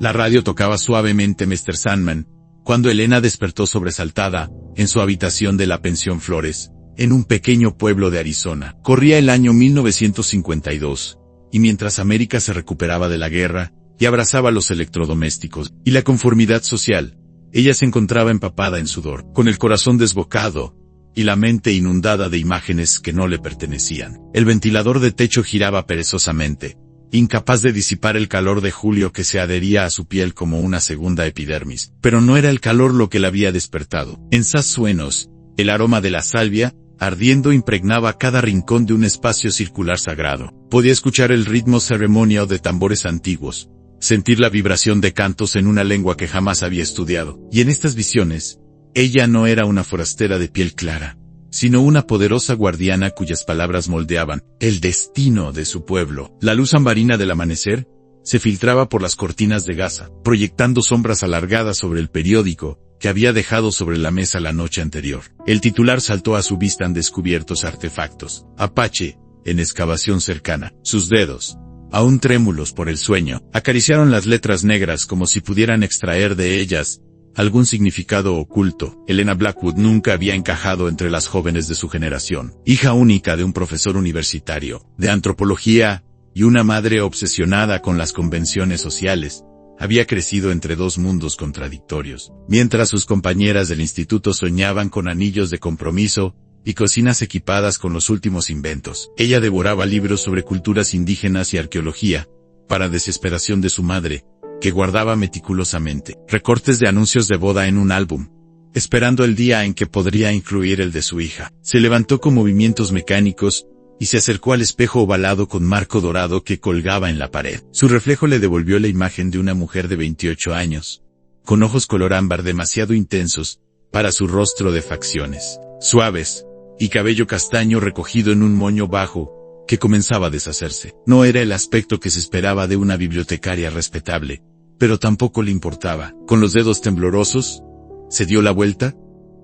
La radio tocaba suavemente Mr. Sandman, cuando Elena despertó sobresaltada, en su habitación de la pensión Flores, en un pequeño pueblo de Arizona. Corría el año 1952, y mientras América se recuperaba de la guerra, y abrazaba los electrodomésticos, y la conformidad social, ella se encontraba empapada en sudor, con el corazón desbocado, y la mente inundada de imágenes que no le pertenecían. El ventilador de techo giraba perezosamente, incapaz de disipar el calor de julio que se adhería a su piel como una segunda epidermis. Pero no era el calor lo que la había despertado. En sus sueños, el aroma de la salvia, ardiendo, impregnaba cada rincón de un espacio circular sagrado. Podía escuchar el ritmo ceremonial de tambores antiguos, sentir la vibración de cantos en una lengua que jamás había estudiado. Y en estas visiones, ella no era una forastera de piel clara, sino una poderosa guardiana cuyas palabras moldeaban el destino de su pueblo. La luz ambarina del amanecer se filtraba por las cortinas de gasa, proyectando sombras alargadas sobre el periódico que había dejado sobre la mesa la noche anterior. El titular saltó a su vista: han descubiertos artefactos Apache en excavación cercana. Sus dedos, aún trémulos por el sueño, acariciaron las letras negras como si pudieran extraer de ellas algún significado oculto. Elena Blackwood nunca había encajado entre las jóvenes de su generación. Hija única de un profesor universitario de antropología y una madre obsesionada con las convenciones sociales, había crecido entre dos mundos contradictorios. Mientras sus compañeras del instituto soñaban con anillos de compromiso y cocinas equipadas con los últimos inventos, ella devoraba libros sobre culturas indígenas y arqueología, para desesperación de su madre, que guardaba meticulosamente recortes de anuncios de boda en un álbum, esperando el día en que podría incluir el de su hija. Se levantó con movimientos mecánicos y se acercó al espejo ovalado con marco dorado que colgaba en la pared. Su reflejo le devolvió la imagen de una mujer de 28 años, con ojos color ámbar demasiado intensos para su rostro de facciones suaves, y cabello castaño recogido en un moño bajo que comenzaba a deshacerse. No era el aspecto que se esperaba de una bibliotecaria respetable, pero tampoco le importaba. Con los dedos temblorosos, se dio la vuelta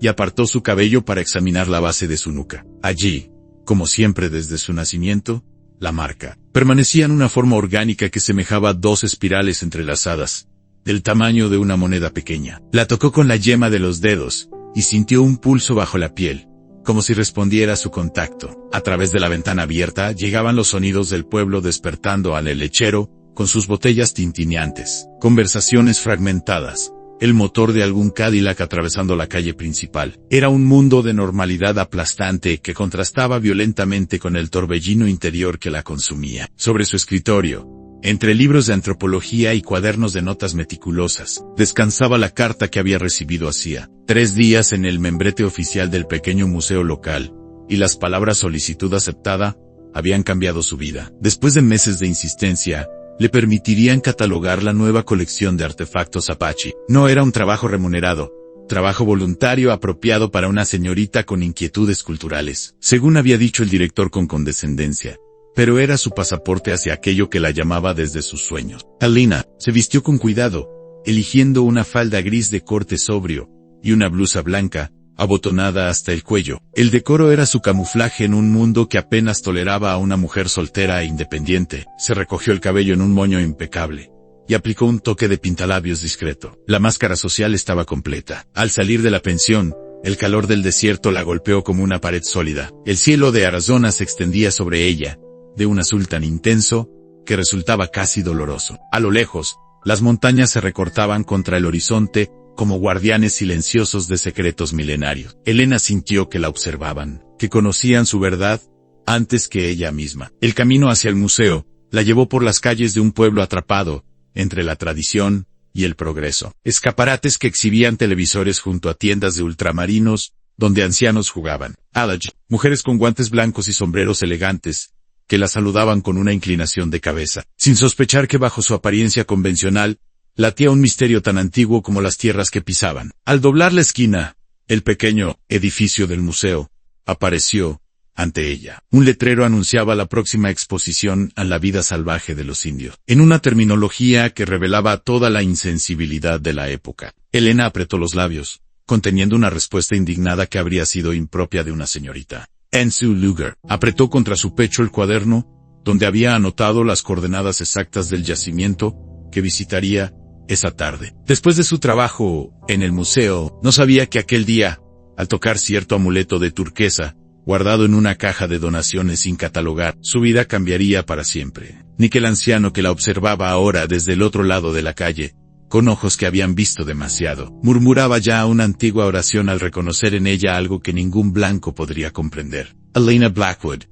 y apartó su cabello para examinar la base de su nuca. Allí, como siempre desde su nacimiento, la marca permanecía en una forma orgánica que semejaba dos espirales entrelazadas, del tamaño de una moneda pequeña. La tocó con la yema de los dedos y sintió un pulso bajo la piel, como si respondiera a su contacto. A través de la ventana abierta llegaban los sonidos del pueblo despertando al lechero, con sus botellas tintineantes, conversaciones fragmentadas, el motor de algún Cadillac atravesando la calle principal. Era un mundo de normalidad aplastante que contrastaba violentamente con el torbellino interior que la consumía. Sobre su escritorio, entre libros de antropología y cuadernos de notas meticulosas, descansaba la carta que había recibido hacía 3 días en el membrete oficial del pequeño museo local, y las palabras solicitud aceptada habían cambiado su vida. Después de meses de insistencia, le permitirían catalogar la nueva colección de artefactos Apache. No era un trabajo remunerado, trabajo voluntario apropiado para una señorita con inquietudes culturales, según había dicho el director con condescendencia, pero era su pasaporte hacia aquello que la llamaba desde sus sueños. Alina se vistió con cuidado, eligiendo una falda gris de corte sobrio y una blusa blanca, abotonada hasta el cuello. El decoro era su camuflaje en un mundo que apenas toleraba a una mujer soltera e independiente. Se recogió el cabello en un moño impecable y aplicó un toque de pintalabios discreto. La máscara social estaba completa. Al salir de la pensión, el calor del desierto la golpeó como una pared sólida. El cielo de Arizona se extendía sobre ella, de un azul tan intenso que resultaba casi doloroso. A lo lejos, las montañas se recortaban contra el horizonte, como guardianes silenciosos de secretos milenarios. Elena sintió que la observaban, que conocían su verdad antes que ella misma. El camino hacia el museo la llevó por las calles de un pueblo atrapado entre la tradición y el progreso. Escaparates que exhibían televisores junto a tiendas de ultramarinos, donde ancianos jugaban Alaj, mujeres con guantes blancos y sombreros elegantes, que la saludaban con una inclinación de cabeza, sin sospechar que bajo su apariencia convencional, latía un misterio tan antiguo como las tierras que pisaban. Al doblar la esquina, el pequeño edificio del museo apareció ante ella. Un letrero anunciaba la próxima exposición a la vida salvaje de los indios, en una terminología que revelaba toda la insensibilidad de la época. Elena apretó los labios, conteniendo una respuesta indignada que habría sido impropia de una señorita. En su lugar, apretó contra su pecho el cuaderno, donde había anotado las coordenadas exactas del yacimiento que visitaría esa tarde. Después de su trabajo en el museo, no sabía que aquel día, al tocar cierto amuleto de turquesa, guardado en una caja de donaciones sin catalogar, su vida cambiaría para siempre. Ni que el anciano que la observaba ahora desde el otro lado de la calle, con ojos que habían visto demasiado, murmuraba ya una antigua oración al reconocer en ella algo que ningún blanco podría comprender. Elena Blackwood,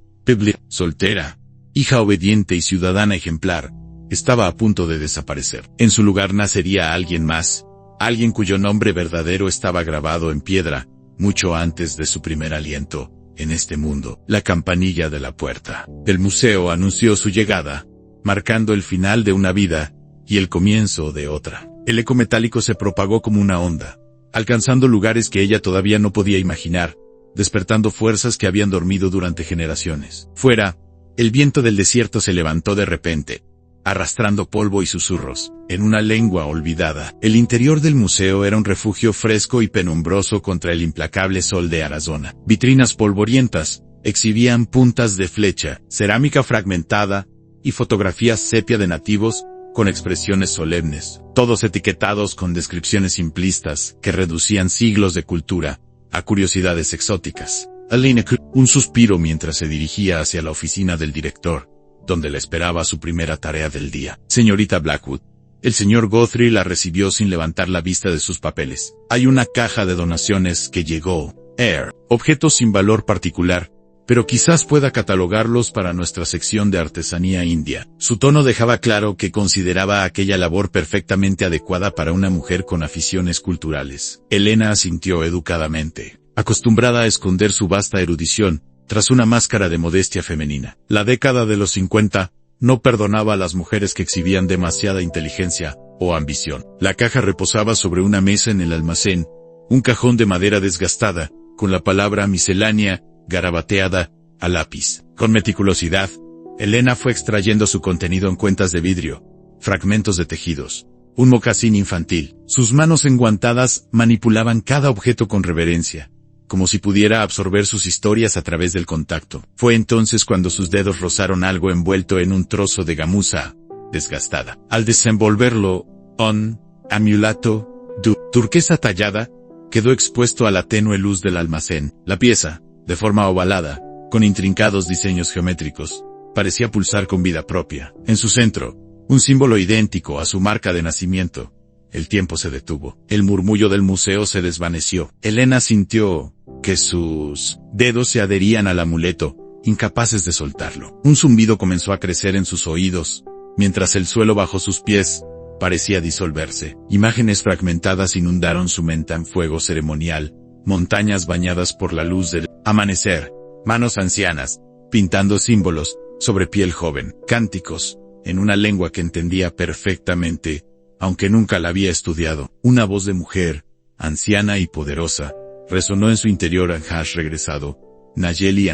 soltera, hija obediente y ciudadana ejemplar, estaba a punto de desaparecer. En su lugar nacería alguien más, alguien cuyo nombre verdadero estaba grabado en piedra, mucho antes de su primer aliento en este mundo. La campanilla de la puerta del museo anunció su llegada, marcando el final de una vida y el comienzo de otra. El eco metálico se propagó como una onda, alcanzando lugares que ella todavía no podía imaginar, despertando fuerzas que habían dormido durante generaciones. Fuera, el viento del desierto se levantó de repente, arrastrando polvo y susurros, en una lengua olvidada. El interior del museo era un refugio fresco y penumbroso contra el implacable sol de Arizona. Vitrinas polvorientas exhibían puntas de flecha, cerámica fragmentada y fotografías sepia de nativos con expresiones solemnes, todos etiquetados con descripciones simplistas que reducían siglos de cultura a curiosidades exóticas. Elena un suspiro mientras se dirigía hacia la oficina del director, donde la esperaba su primera tarea del día. Señorita Blackwood, el señor Guthrie la recibió sin levantar la vista de sus papeles. Hay una caja de donaciones que llegó. Objetos sin valor particular, pero quizás pueda catalogarlos para nuestra sección de artesanía india. Su tono dejaba claro que consideraba aquella labor perfectamente adecuada para una mujer con aficiones culturales. Elena asintió educadamente, acostumbrada a esconder su vasta erudición tras una máscara de modestia femenina. La década de los 50 no perdonaba a las mujeres que exhibían demasiada inteligencia o ambición. La caja reposaba sobre una mesa en el almacén, un cajón de madera desgastada, con la palabra miscelánea garabateada a lápiz. Con meticulosidad, Elena fue extrayendo su contenido en cuentas de vidrio, fragmentos de tejidos, un mocasín infantil. Sus manos enguantadas manipulaban cada objeto con reverencia, como si pudiera absorber sus historias a través del contacto. Fue entonces cuando sus dedos rozaron algo envuelto en un trozo de gamuza desgastada. Al desenvolverlo, un amuleto turquesa tallada quedó expuesto a la tenue luz del almacén. La pieza, de forma ovalada, con intrincados diseños geométricos, parecía pulsar con vida propia. En su centro, un símbolo idéntico a su marca de nacimiento. El tiempo se detuvo. El murmullo del museo se desvaneció. Elena sintió que sus dedos se adherían al amuleto, incapaces de soltarlo. Un zumbido comenzó a crecer en sus oídos, mientras el suelo bajo sus pies parecía disolverse. Imágenes fragmentadas inundaron su mente en fuego ceremonial, montañas bañadas por la luz del amanecer, manos ancianas, pintando símbolos sobre piel joven, cánticos, en una lengua que entendía perfectamente, aunque nunca la había estudiado. Una voz de mujer, anciana y poderosa, resonó en su interior. Has regresado, Nayeli.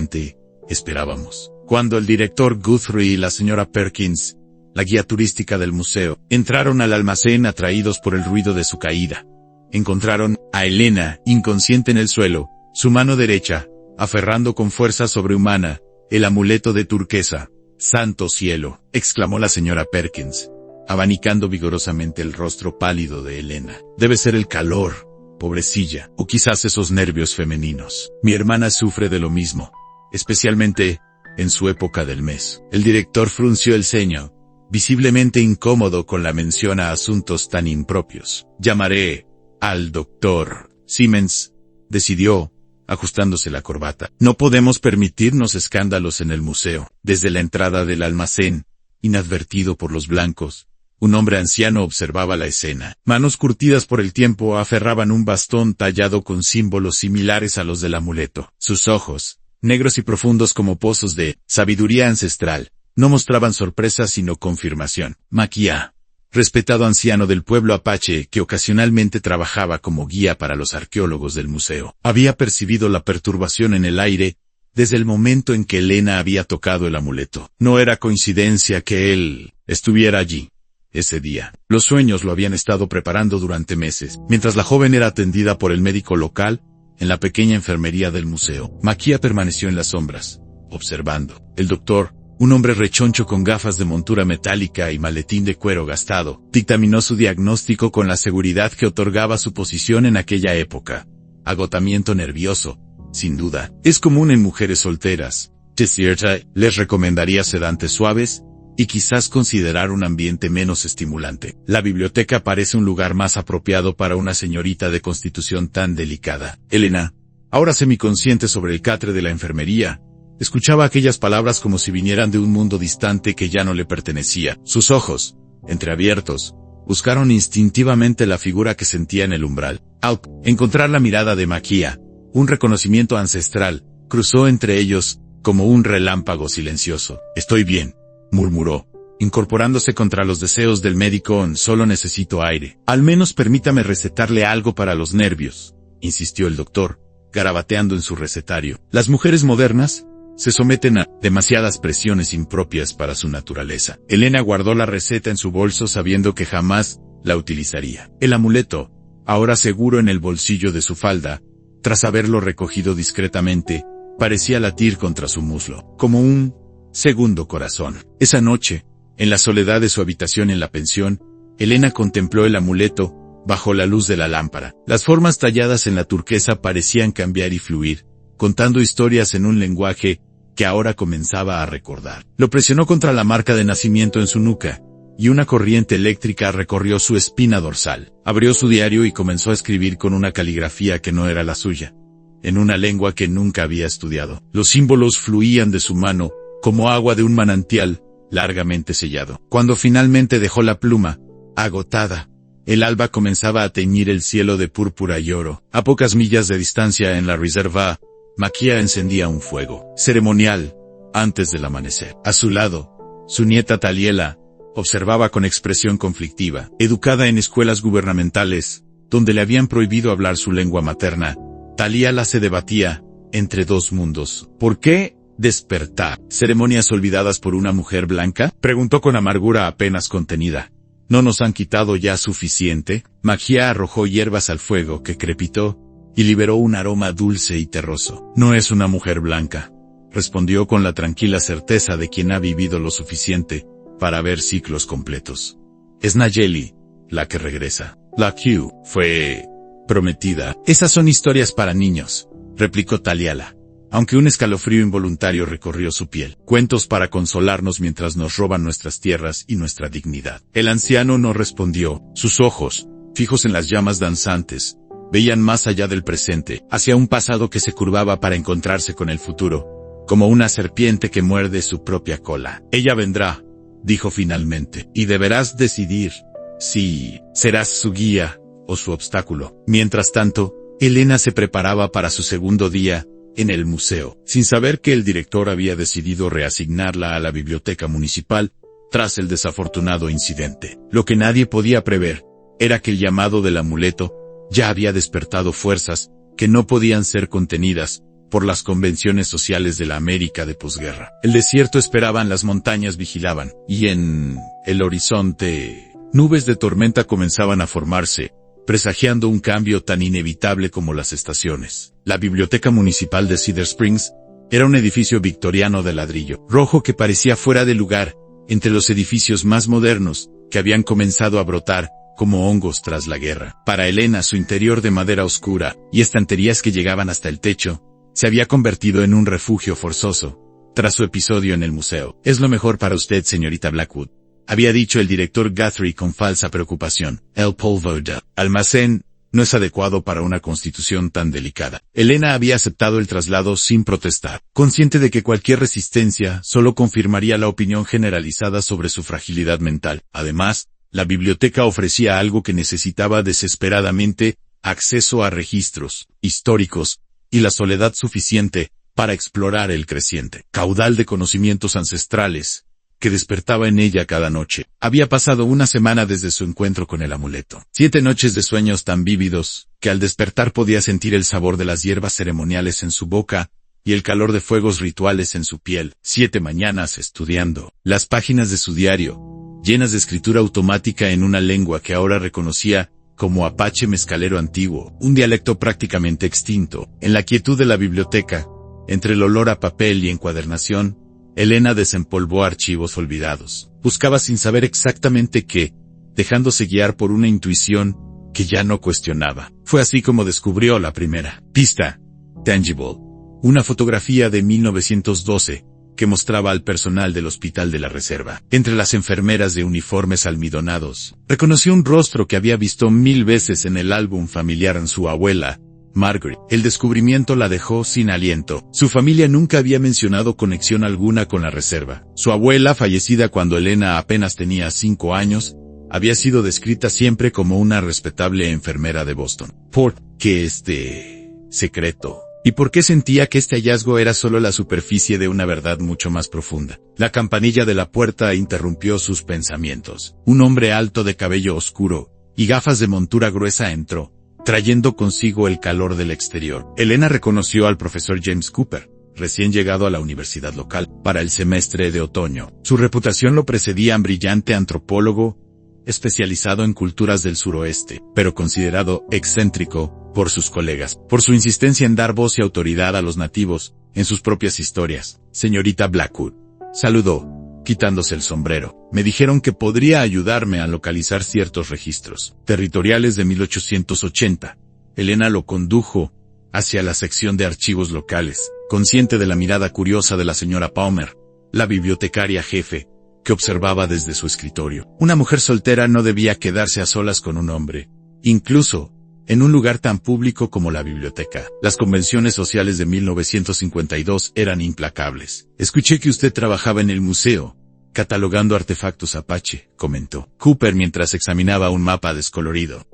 Esperábamos. Cuando el director Guthrie y la señora Perkins, la guía turística del museo, entraron al almacén atraídos por el ruido de su caída, encontraron a Elena inconsciente en el suelo, su mano derecha, aferrando con fuerza sobrehumana, el amuleto de turquesa. «¡Santo cielo!», exclamó la señora Perkins, abanicando vigorosamente el rostro pálido de Elena. «Debe ser el calor, pobrecilla, o quizás esos nervios femeninos. Mi hermana sufre de lo mismo, especialmente en su época del mes». El director frunció el ceño, visiblemente incómodo con la mención a asuntos tan impropios. «Llamaré al doctor Simmons», decidió, ajustándose la corbata. «No podemos permitirnos escándalos en el museo». Desde la entrada del almacén, inadvertido por los blancos, un hombre anciano observaba la escena. Manos curtidas por el tiempo aferraban un bastón tallado con símbolos similares a los del amuleto. Sus ojos, negros y profundos como pozos de sabiduría ancestral, no mostraban sorpresa sino confirmación. Maquia, respetado anciano del pueblo apache que ocasionalmente trabajaba como guía para los arqueólogos del museo, había percibido la perturbación en el aire desde el momento en que Elena había tocado el amuleto. No era coincidencia que él estuviera allí ese día. Los sueños lo habían estado preparando durante meses, mientras la joven era atendida por el médico local en la pequeña enfermería del museo. Maquia permaneció en las sombras, observando. El doctor, un hombre rechoncho con gafas de montura metálica y maletín de cuero gastado, dictaminó su diagnóstico con la seguridad que otorgaba su posición en aquella época. Agotamiento nervioso, sin duda. Es común en mujeres solteras. Desierta, les recomendaría sedantes suaves, y quizás considerar un ambiente menos estimulante. La biblioteca parece un lugar más apropiado para una señorita de constitución tan delicada. Elena, ahora semiconsciente sobre el catre de la enfermería, escuchaba aquellas palabras como si vinieran de un mundo distante que ya no le pertenecía. Sus ojos, entreabiertos, buscaron instintivamente la figura que sentía en el umbral. Al encontrar la mirada de Maquia, un reconocimiento ancestral, cruzó entre ellos, como un relámpago silencioso. «Estoy bien», murmuró, incorporándose contra los deseos del médico. «Solo necesito aire». «Al menos permítame recetarle algo para los nervios», insistió el doctor, garabateando en su recetario. Las mujeres modernas se someten a demasiadas presiones impropias para su naturaleza. Elena guardó la receta en su bolso sabiendo que jamás la utilizaría. El amuleto, ahora seguro en el bolsillo de su falda, tras haberlo recogido discretamente, parecía latir contra su muslo, como un segundo corazón. Esa noche, en la soledad de su habitación en la pensión, Elena contempló el amuleto, bajo la luz de la lámpara. Las formas talladas en la turquesa parecían cambiar y fluir, contando historias en un lenguaje que ahora comenzaba a recordar. Lo presionó contra la marca de nacimiento en su nuca, y una corriente eléctrica recorrió su espina dorsal. Abrió su diario y comenzó a escribir con una caligrafía que no era la suya, en una lengua que nunca había estudiado. Los símbolos fluían de su mano, como agua de un manantial, largamente sellado. Cuando finalmente dejó la pluma, agotada, el alba comenzaba a teñir el cielo de púrpura y oro. A pocas millas de distancia en la reserva, Maquia encendía un fuego ceremonial antes del amanecer. A su lado, su nieta Taliela observaba con expresión conflictiva. Educada en escuelas gubernamentales, donde le habían prohibido hablar su lengua materna, Taliela se debatía entre dos mundos. ¿Por qué despertar? ¿Ceremonias olvidadas por una mujer blanca?, preguntó con amargura apenas contenida. ¿No nos han quitado ya suficiente? Maquia arrojó hierbas al fuego que crepitó y liberó un aroma dulce y terroso. No es una mujer blanca, respondió con la tranquila certeza de quien ha vivido lo suficiente para ver ciclos completos. Es Nayeli, la que regresa. La Q fue prometida. Esas son historias para niños, replicó Taliela, aunque un escalofrío involuntario recorrió su piel. Cuentos para consolarnos mientras nos roban nuestras tierras y nuestra dignidad. El anciano no respondió. Sus ojos, fijos en las llamas danzantes, veían más allá del presente, hacia un pasado que se curvaba para encontrarse con el futuro, como una serpiente que muerde su propia cola. Ella vendrá, dijo finalmente, y deberás decidir si serás su guía o su obstáculo. Mientras tanto, Elena se preparaba para su segundo día en el museo, sin saber que el director había decidido reasignarla a la biblioteca municipal tras el desafortunado incidente. Lo que nadie podía prever era que el llamado del amuleto ya había despertado fuerzas que no podían ser contenidas por las convenciones sociales de la América de posguerra. El desierto esperaban, las montañas vigilaban, y en el horizonte, nubes de tormenta comenzaban a formarse, presagiando un cambio tan inevitable como las estaciones. La biblioteca municipal de Cedar Springs era un edificio victoriano de ladrillo rojo que parecía fuera de lugar entre los edificios más modernos que habían comenzado a brotar como hongos tras la guerra. Para Elena, su interior de madera oscura y estanterías que llegaban hasta el techo se había convertido en un refugio forzoso tras su episodio en el museo. «Es lo mejor para usted, señorita Blackwood», había dicho el director Guthrie con falsa preocupación. «El polvo de almacén no es adecuado para una constitución tan delicada». Elena había aceptado el traslado sin protestar, consciente de que cualquier resistencia solo confirmaría la opinión generalizada sobre su fragilidad mental. Además, la biblioteca ofrecía algo que necesitaba desesperadamente: acceso a registros históricos y la soledad suficiente para explorar el creciente caudal de conocimientos ancestrales que despertaba en ella cada noche. Había pasado una semana desde su encuentro con el amuleto. 7 noches de sueños tan vívidos que al despertar podía sentir el sabor de las hierbas ceremoniales en su boca y el calor de fuegos rituales en su piel. 7 mañanas estudiando las páginas de su diario, llenas de escritura automática en una lengua que ahora reconocía como apache mezcalero antiguo, un dialecto prácticamente extinto. En la quietud de la biblioteca, entre el olor a papel y encuadernación, Elena desempolvó archivos olvidados. Buscaba sin saber exactamente qué, dejándose guiar por una intuición que ya no cuestionaba. Fue así como descubrió la primera pista. Tangible. Una fotografía de 1912 que mostraba al personal del Hospital de la Reserva. Entre las enfermeras de uniformes almidonados, reconoció un rostro que había visto 1000 veces en el álbum familiar en su abuela, Margaret. El descubrimiento la dejó sin aliento. Su familia nunca había mencionado conexión alguna con la Reserva. Su abuela, fallecida cuando Elena apenas tenía 5 años, había sido descrita siempre como una respetable enfermera de Boston. ¿Por qué este secreto? ¿Y por qué sentía que este hallazgo era solo la superficie de una verdad mucho más profunda? La campanilla de la puerta interrumpió sus pensamientos. Un hombre alto de cabello oscuro y gafas de montura gruesa entró, trayendo consigo el calor del exterior. Elena reconoció al profesor James Cooper, recién llegado a la universidad local, para el semestre de otoño. Su reputación lo precedía, un brillante antropólogo, especializado en culturas del suroeste, pero considerado excéntrico por sus colegas, por su insistencia en dar voz y autoridad a los nativos, en sus propias historias. Señorita Blackwood, saludó, quitándose el sombrero. Me dijeron que podría ayudarme a localizar ciertos registros territoriales de 1880. Elena lo condujo hacia la sección de archivos locales, consciente de la mirada curiosa de la señora Palmer, la bibliotecaria jefe, que observaba desde su escritorio. Una mujer soltera no debía quedarse a solas con un hombre, incluso en un lugar tan público como la biblioteca. Las convenciones sociales de 1952 eran implacables. Escuché que usted trabajaba en el museo, catalogando artefactos Apache, comentó Cooper mientras examinaba un mapa descolorido.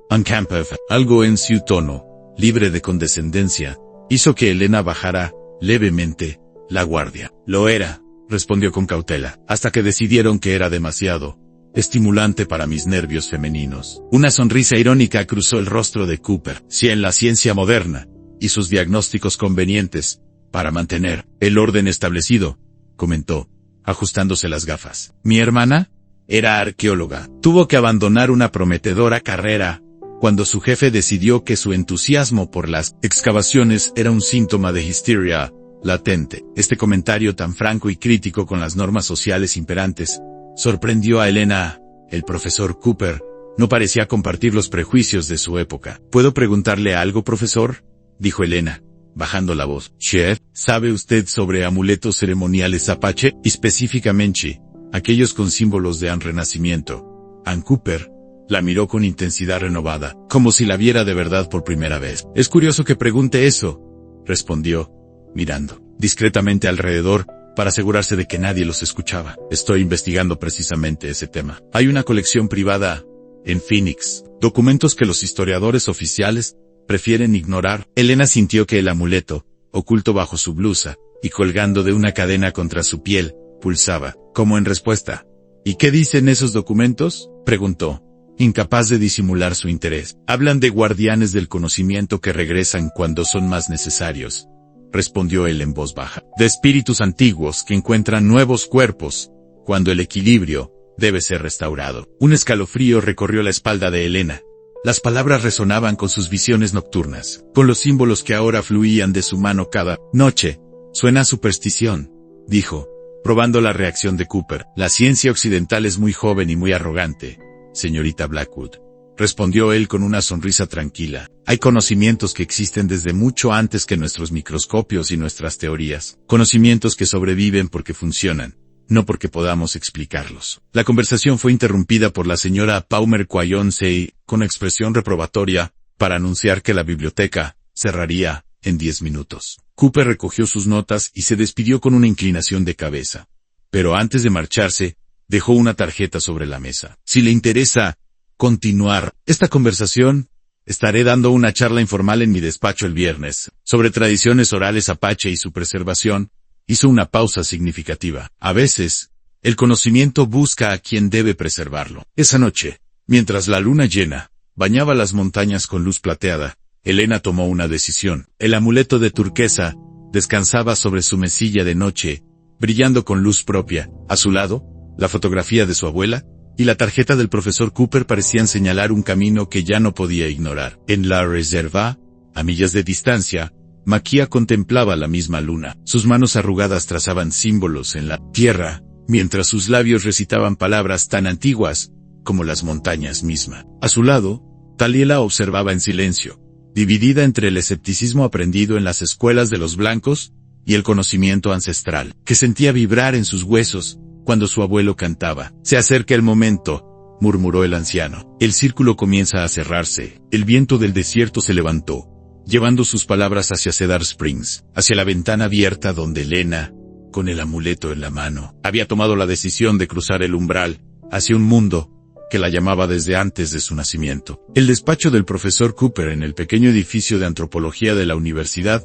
Algo en su tono, libre de condescendencia, hizo que Elena bajara, levemente, la guardia. Lo era, respondió con cautela, hasta que decidieron que era demasiado estimulante para mis nervios femeninos. Una sonrisa irónica cruzó el rostro de Cooper. Si en la ciencia moderna, y sus diagnósticos convenientes, para mantener el orden establecido, comentó, ajustándose las gafas. Mi hermana era arqueóloga. Tuvo que abandonar una prometedora carrera cuando su jefe decidió que su entusiasmo por las excavaciones era un síntoma de histeria latente. Este comentario tan franco y crítico con las normas sociales imperantes sorprendió a Elena. El profesor Cooper no parecía compartir los prejuicios de su época. ¿Puedo preguntarle algo, profesor?, dijo Elena, bajando la voz. Chef, ¿sabe usted sobre amuletos ceremoniales Apache, específicamente aquellos con símbolos de renacimiento? Ann Cooper la miró con intensidad renovada, como si la viera de verdad por primera vez. Es curioso que pregunte eso, respondió, mirando discretamente alrededor, para asegurarse de que nadie los escuchaba. Estoy investigando precisamente ese tema. Hay una colección privada en Phoenix, documentos que los historiadores oficiales prefieren ignorar. Elena sintió que el amuleto, oculto bajo su blusa, y colgando de una cadena contra su piel, pulsaba, como en respuesta. ¿Y qué dicen esos documentos?, preguntó, incapaz de disimular su interés. Hablan de guardianes del conocimiento que regresan cuando son más necesarios, respondió él en voz baja. De espíritus antiguos que encuentran nuevos cuerpos, cuando el equilibrio debe ser restaurado. Un escalofrío recorrió la espalda de Elena. Las palabras resonaban con sus visiones nocturnas, con los símbolos que ahora fluían de su mano cada noche. Suena a superstición, dijo, probando la reacción de Cooper. La ciencia occidental es muy joven y muy arrogante, señorita Blackwood, respondió él con una sonrisa tranquila. Hay conocimientos que existen desde mucho antes que nuestros microscopios y nuestras teorías. Conocimientos que sobreviven porque funcionan, no porque podamos explicarlos. La conversación fue interrumpida por la señora Palmer Quayonsey, con expresión reprobatoria, para anunciar que la biblioteca cerraría en 10 minutos. Cooper recogió sus notas y se despidió con una inclinación de cabeza. Pero antes de marcharse, dejó una tarjeta sobre la mesa. Si le interesa continuar esta conversación, estaré dando una charla informal en mi despacho el viernes, sobre tradiciones orales Apache y su preservación. Hizo una pausa significativa. A veces, el conocimiento busca a quien debe preservarlo. Esa noche, mientras la luna llena bañaba las montañas con luz plateada, Elena tomó una decisión. El amuleto de turquesa descansaba sobre su mesilla de noche, brillando con luz propia. A su lado, la fotografía de su abuela y la tarjeta del profesor Cooper parecían señalar un camino que ya no podía ignorar. En la reserva, a millas de distancia, Maquia contemplaba la misma luna. Sus manos arrugadas trazaban símbolos en la tierra, mientras sus labios recitaban palabras tan antiguas como las montañas mismas. A su lado, Taliela observaba en silencio, dividida entre el escepticismo aprendido en las escuelas de los blancos y el conocimiento ancestral, que sentía vibrar en sus huesos cuando su abuelo cantaba. «Se acerca el momento», murmuró el anciano. «El círculo comienza a cerrarse». El viento del desierto se levantó, llevando sus palabras hacia Cedar Springs, hacia la ventana abierta donde Elena, con el amuleto en la mano, había tomado la decisión de cruzar el umbral hacia un mundo que la llamaba desde antes de su nacimiento. El despacho del profesor Cooper en el pequeño edificio de antropología de la universidad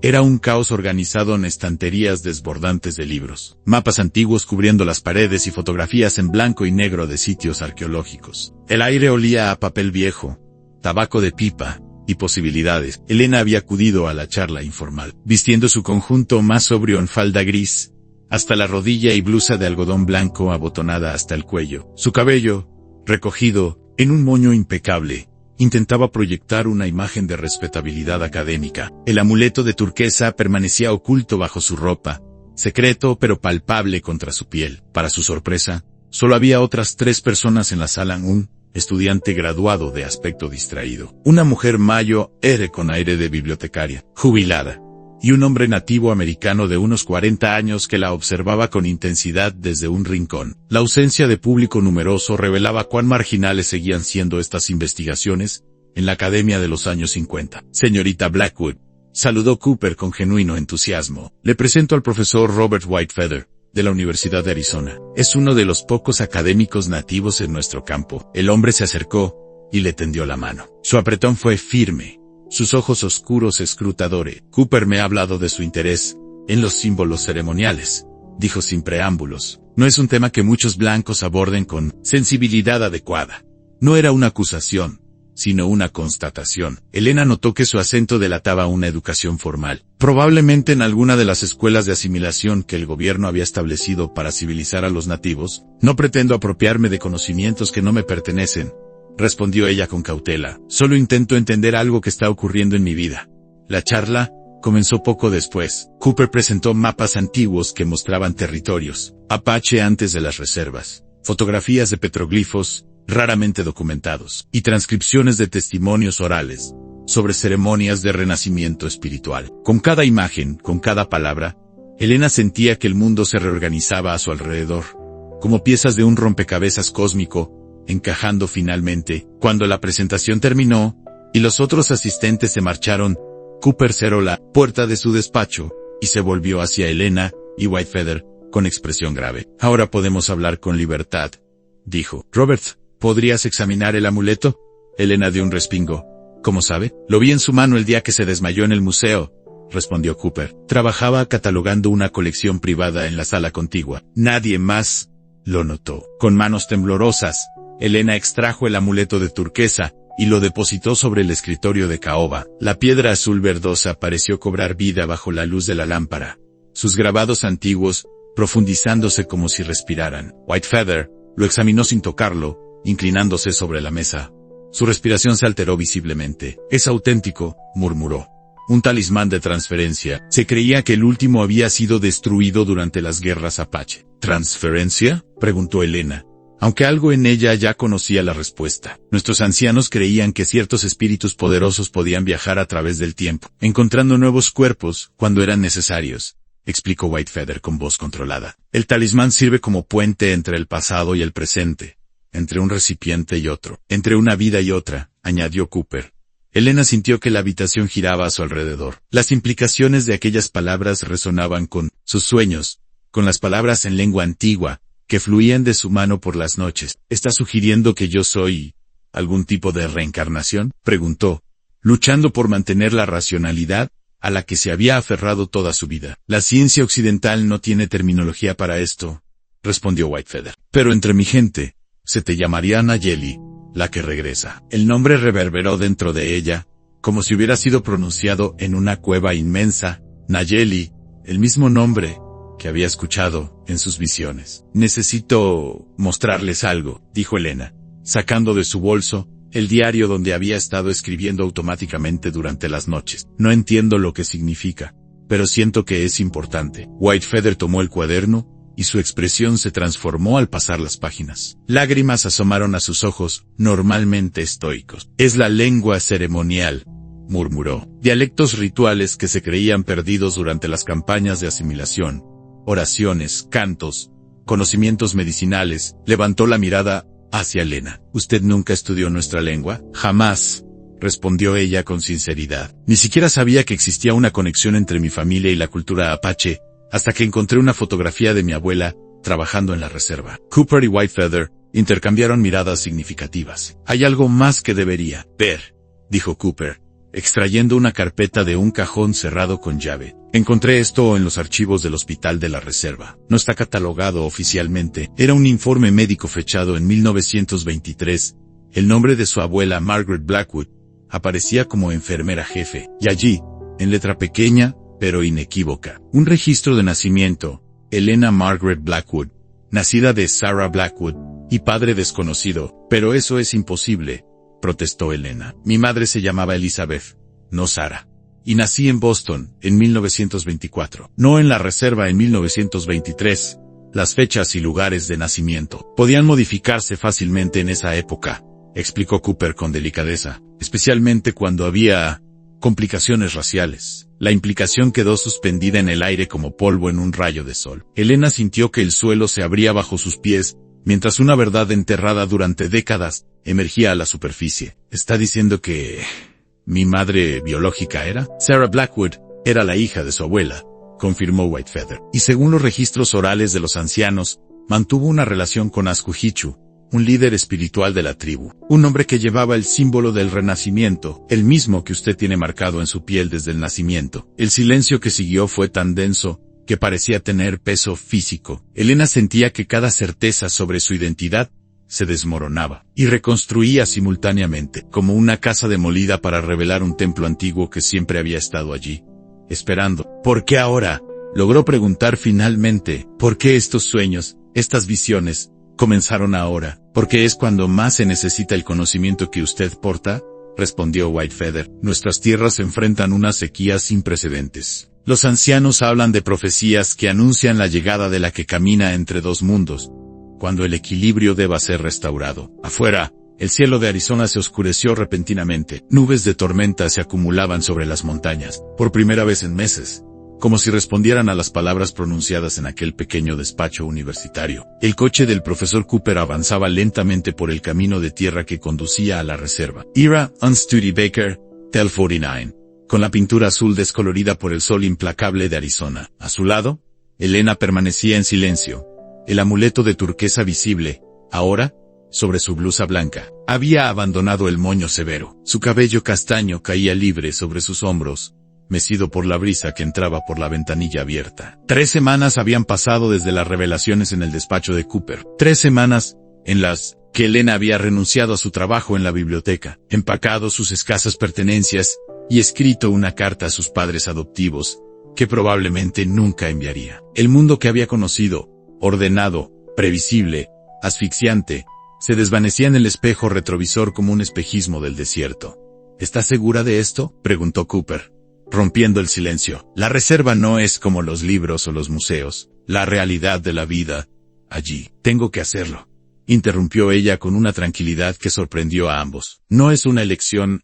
era un caos organizado en estanterías desbordantes de libros, mapas antiguos cubriendo las paredes y fotografías en blanco y negro de sitios arqueológicos. El aire olía a papel viejo, tabaco de pipa y posibilidades. Elena había acudido a la charla informal, vistiendo su conjunto más sobrio en falda gris, hasta la rodilla y blusa de algodón blanco abotonada hasta el cuello. Su cabello, recogido en un moño impecable, intentaba proyectar una imagen de respetabilidad académica. El amuleto de turquesa permanecía oculto bajo su ropa, secreto pero palpable contra su piel. Para su sorpresa, solo había otras 3 personas en la sala: un estudiante graduado de aspecto distraído, una mujer mayo con aire de bibliotecaria, jubilada, y un hombre nativo americano de unos 40 años que la observaba con intensidad desde un rincón. La ausencia de público numeroso revelaba cuán marginales seguían siendo estas investigaciones en la academia de los años 50. «Señorita Blackwood», saludó Cooper con genuino entusiasmo. «Le presento al profesor Robert Whitefeather, de la Universidad de Arizona. Es uno de los pocos académicos nativos en nuestro campo». El hombre se acercó y le tendió la mano. Su apretón fue firme, sus ojos oscuros escrutadores. «Cooper me ha hablado de su interés en los símbolos ceremoniales», dijo sin preámbulos. «No es un tema que muchos blancos aborden con sensibilidad adecuada». No era una acusación, sino una constatación. Elena notó que su acento delataba una educación formal, probablemente en alguna de las escuelas de asimilación que el gobierno había establecido para civilizar a los nativos. «No pretendo apropiarme de conocimientos que no me pertenecen», respondió ella con cautela. «Solo intento entender algo que está ocurriendo en mi vida». La charla comenzó poco después. Cooper presentó mapas antiguos que mostraban territorios Apache antes de las reservas, fotografías de petroglifos raramente documentados, y transcripciones de testimonios orales sobre ceremonias de renacimiento espiritual. Con cada imagen, con cada palabra, Elena sentía que el mundo se reorganizaba a su alrededor, como piezas de un rompecabezas cósmico, encajando finalmente. Cuando la presentación terminó y los otros asistentes se marcharon, Cooper cerró la puerta de su despacho y se volvió hacia Elena y Whitefeather con expresión grave. «Ahora podemos hablar con libertad», dijo. «Robert, ¿podrías examinar el amuleto?» Elena dio un respingo. «¿Cómo sabe?» «Lo vi en su mano el día que se desmayó en el museo», respondió Cooper. «Trabajaba catalogando una colección privada en la sala contigua». Nadie más lo notó. Con manos temblorosas, Elena extrajo el amuleto de turquesa y lo depositó sobre el escritorio de caoba. La piedra azul verdosa pareció cobrar vida bajo la luz de la lámpara, sus grabados antiguos profundizándose como si respiraran. Whitefeather lo examinó sin tocarlo, inclinándose sobre la mesa. Su respiración se alteró visiblemente. «Es auténtico», murmuró. «Un talismán de transferencia. Se creía que el último había sido destruido durante las guerras Apache». «¿Transferencia?», preguntó Elena, aunque algo en ella ya conocía la respuesta. «Nuestros ancianos creían que ciertos espíritus poderosos podían viajar a través del tiempo, encontrando nuevos cuerpos cuando eran necesarios», explicó Whitefeather con voz controlada. «El talismán sirve como puente entre el pasado y el presente, entre un recipiente y otro, entre una vida y otra», añadió Cooper. Elena sintió que la habitación giraba a su alrededor. Las implicaciones de aquellas palabras resonaban con sus sueños, con las palabras en lengua antigua que fluían de su mano por las noches. «¿Está sugiriendo que yo soy algún tipo de reencarnación?», preguntó, luchando por mantener la racionalidad a la que se había aferrado toda su vida. «La ciencia occidental no tiene terminología para esto», respondió Whitefeather. «Pero entre mi gente, se te llamaría Nayeli, la que regresa». El nombre reverberó dentro de ella, como si hubiera sido pronunciado en una cueva inmensa. Nayeli, el mismo nombre que había escuchado en sus visiones. «Necesito mostrarles algo», dijo Elena, sacando de su bolso el diario donde había estado escribiendo automáticamente durante las noches. No entiendo lo que significa, pero siento que es importante. Whitefeather tomó el cuaderno, y su expresión se transformó al pasar las páginas. Lágrimas asomaron a sus ojos, normalmente estoicos. Es la lengua ceremonial, murmuró. Dialectos rituales que se creían perdidos durante las campañas de asimilación. Oraciones, cantos, conocimientos medicinales. Levantó la mirada hacia Elena. ¿Usted nunca estudió nuestra lengua? Jamás, respondió ella con sinceridad. Ni siquiera sabía que existía una conexión entre mi familia y la cultura apache, hasta que encontré una fotografía de mi abuela, trabajando en la reserva. Cooper y Whitefeather intercambiaron miradas significativas. Hay algo más que debería ver, dijo Cooper, extrayendo una carpeta de un cajón cerrado con llave. Encontré esto en los archivos del hospital de la reserva. No está catalogado oficialmente. Era un informe médico fechado en 1923. El nombre de su abuela, Margaret Blackwood, aparecía como enfermera jefe. Y allí, en letra pequeña, pero inequívoca, un registro de nacimiento: Elena Margaret Blackwood, nacida de Sarah Blackwood, y padre desconocido. Pero eso es imposible, protestó Elena. Mi madre se llamaba Elizabeth, no Sarah. Y nací en Boston, en 1924. No en la reserva en 1923. Las fechas y lugares de nacimiento podían modificarse fácilmente en esa época, explicó Cooper con delicadeza, especialmente cuando había complicaciones raciales. La implicación quedó suspendida en el aire como polvo en un rayo de sol. Elena sintió que el suelo se abría bajo sus pies, mientras una verdad enterrada durante décadas emergía a la superficie. ¿Está diciendo que mi madre biológica era? Sarah Blackwood era la hija de su abuela, confirmó Whitefeather. Y según los registros orales de los ancianos, mantuvo una relación con Askuhichu, un líder espiritual de la tribu. Un hombre que llevaba el símbolo del renacimiento, el mismo que usted tiene marcado en su piel desde el nacimiento. El silencio que siguió fue tan denso, que parecía tener peso físico. Elena sentía que cada certeza sobre su identidad se desmoronaba y reconstruía simultáneamente, como una casa demolida para revelar un templo antiguo que siempre había estado allí, esperando. ¿Por qué ahora? Logró preguntar finalmente. ¿Por qué estos sueños, estas visiones, comenzaron ahora? Porque es cuando más se necesita el conocimiento que usted porta, respondió Whitefeather. Nuestras tierras enfrentan una sequía sin precedentes. Los ancianos hablan de profecías que anuncian la llegada de la que camina entre dos mundos, cuando el equilibrio deba ser restaurado. Afuera, el cielo de Arizona se oscureció repentinamente. Nubes de tormenta se acumulaban sobre las montañas, por primera vez en meses, como si respondieran a las palabras pronunciadas en aquel pequeño despacho universitario. El coche del profesor Cooper avanzaba lentamente por el camino de tierra que conducía a la reserva. Ira Studebaker, Tel 49, con la pintura azul descolorida por el sol implacable de Arizona. A su lado, Elena permanecía en silencio, el amuleto de turquesa visible, ahora, sobre su blusa blanca. Había abandonado el moño severo. Su cabello castaño caía libre sobre sus hombros, mecido por la brisa que entraba por la ventanilla abierta. 3 semanas habían pasado desde las revelaciones en el despacho de Cooper. 3 semanas, en las que Elena había renunciado a su trabajo en la biblioteca, empacado sus escasas pertenencias, y escrito una carta a sus padres adoptivos, que probablemente nunca enviaría. El mundo que había conocido, ordenado, previsible, asfixiante, se desvanecía en el espejo retrovisor como un espejismo del desierto. ¿Está segura de esto?, preguntó Cooper, rompiendo el silencio. La reserva no es como los libros o los museos, la realidad de la vida. Allí, tengo que hacerlo, interrumpió ella con una tranquilidad que sorprendió a ambos. No es una elección,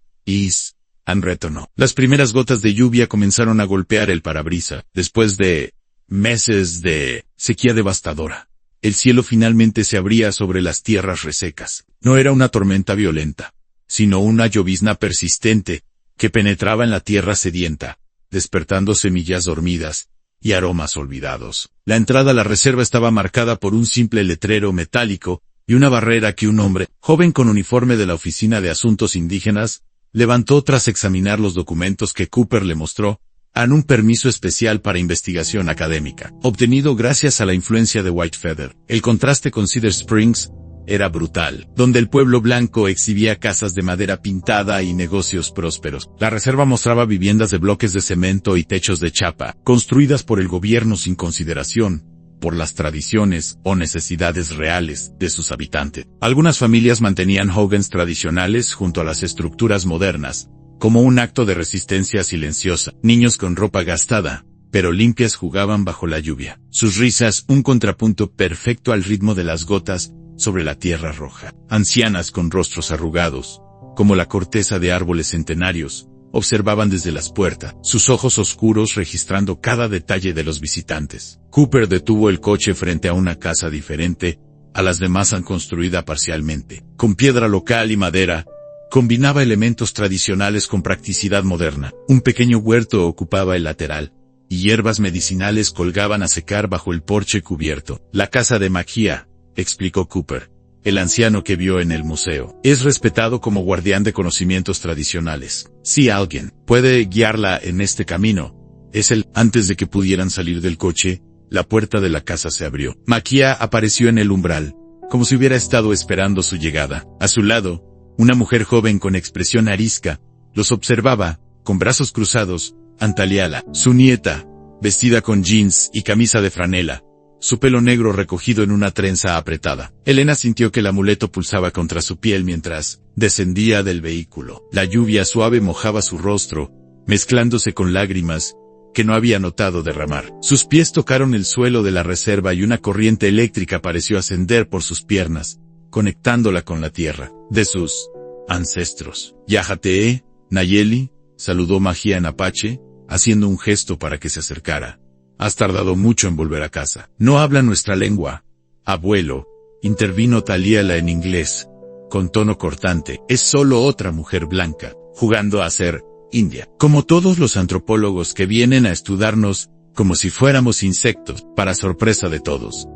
Ann retornó. Las primeras gotas de lluvia comenzaron a golpear el parabrisa. Después de meses de sequía devastadora, el cielo finalmente se abría sobre las tierras resecas. No era una tormenta violenta, sino una llovizna persistente, que penetraba en la tierra sedienta, despertando semillas dormidas y aromas olvidados. La entrada a la reserva estaba marcada por un simple letrero metálico y una barrera que un hombre, joven con uniforme de la Oficina de Asuntos Indígenas, levantó tras examinar los documentos que Cooper le mostró, un permiso especial para investigación académica, obtenido gracias a la influencia de Whitefeather. El contraste con Cedar Springs era brutal, donde el pueblo blanco exhibía casas de madera pintada y negocios prósperos. La reserva mostraba viviendas de bloques de cemento y techos de chapa, construidas por el gobierno sin consideración por las tradiciones o necesidades reales de sus habitantes. Algunas familias mantenían hogans tradicionales junto a las estructuras modernas, como un acto de resistencia silenciosa. Niños con ropa gastada, pero limpias, jugaban bajo la lluvia. Sus risas, un contrapunto perfecto al ritmo de las gotas sobre la tierra roja. Ancianas con rostros arrugados, como la corteza de árboles centenarios, observaban desde las puertas, sus ojos oscuros registrando cada detalle de los visitantes. Cooper detuvo el coche frente a una casa diferente a las demás, construida parcialmente, con piedra local y madera. Combinaba elementos tradicionales con practicidad moderna. Un pequeño huerto ocupaba el lateral, y hierbas medicinales colgaban a secar bajo el porche cubierto. La casa de Maquia, explicó Cooper, el anciano que vio en el museo, es respetado como guardián de conocimientos tradicionales. Si alguien puede guiarla en este camino, es él. Antes de que pudieran salir del coche, la puerta de la casa se abrió. Maquia apareció en el umbral, como si hubiera estado esperando su llegada. A su lado, una mujer joven con expresión arisca los observaba, con brazos cruzados. Antaliala, su nieta, vestida con jeans y camisa de franela, su pelo negro recogido en una trenza apretada. Elena sintió que el amuleto pulsaba contra su piel mientras descendía del vehículo. La lluvia suave mojaba su rostro, mezclándose con lágrimas que no había notado derramar. Sus pies tocaron el suelo de la reserva y una corriente eléctrica pareció ascender por sus piernas, conectándola con la tierra de sus ancestros. Yajatee, Nayeli, saludó Magia en apache, haciendo un gesto para que se acercara. Has tardado mucho en volver a casa. No habla nuestra lengua, abuelo, intervino Taliala en inglés, con tono cortante. Es solo otra mujer blanca, jugando a ser india. Como todos los antropólogos que vienen a estudiarnos, como si fuéramos insectos, para sorpresa de todos,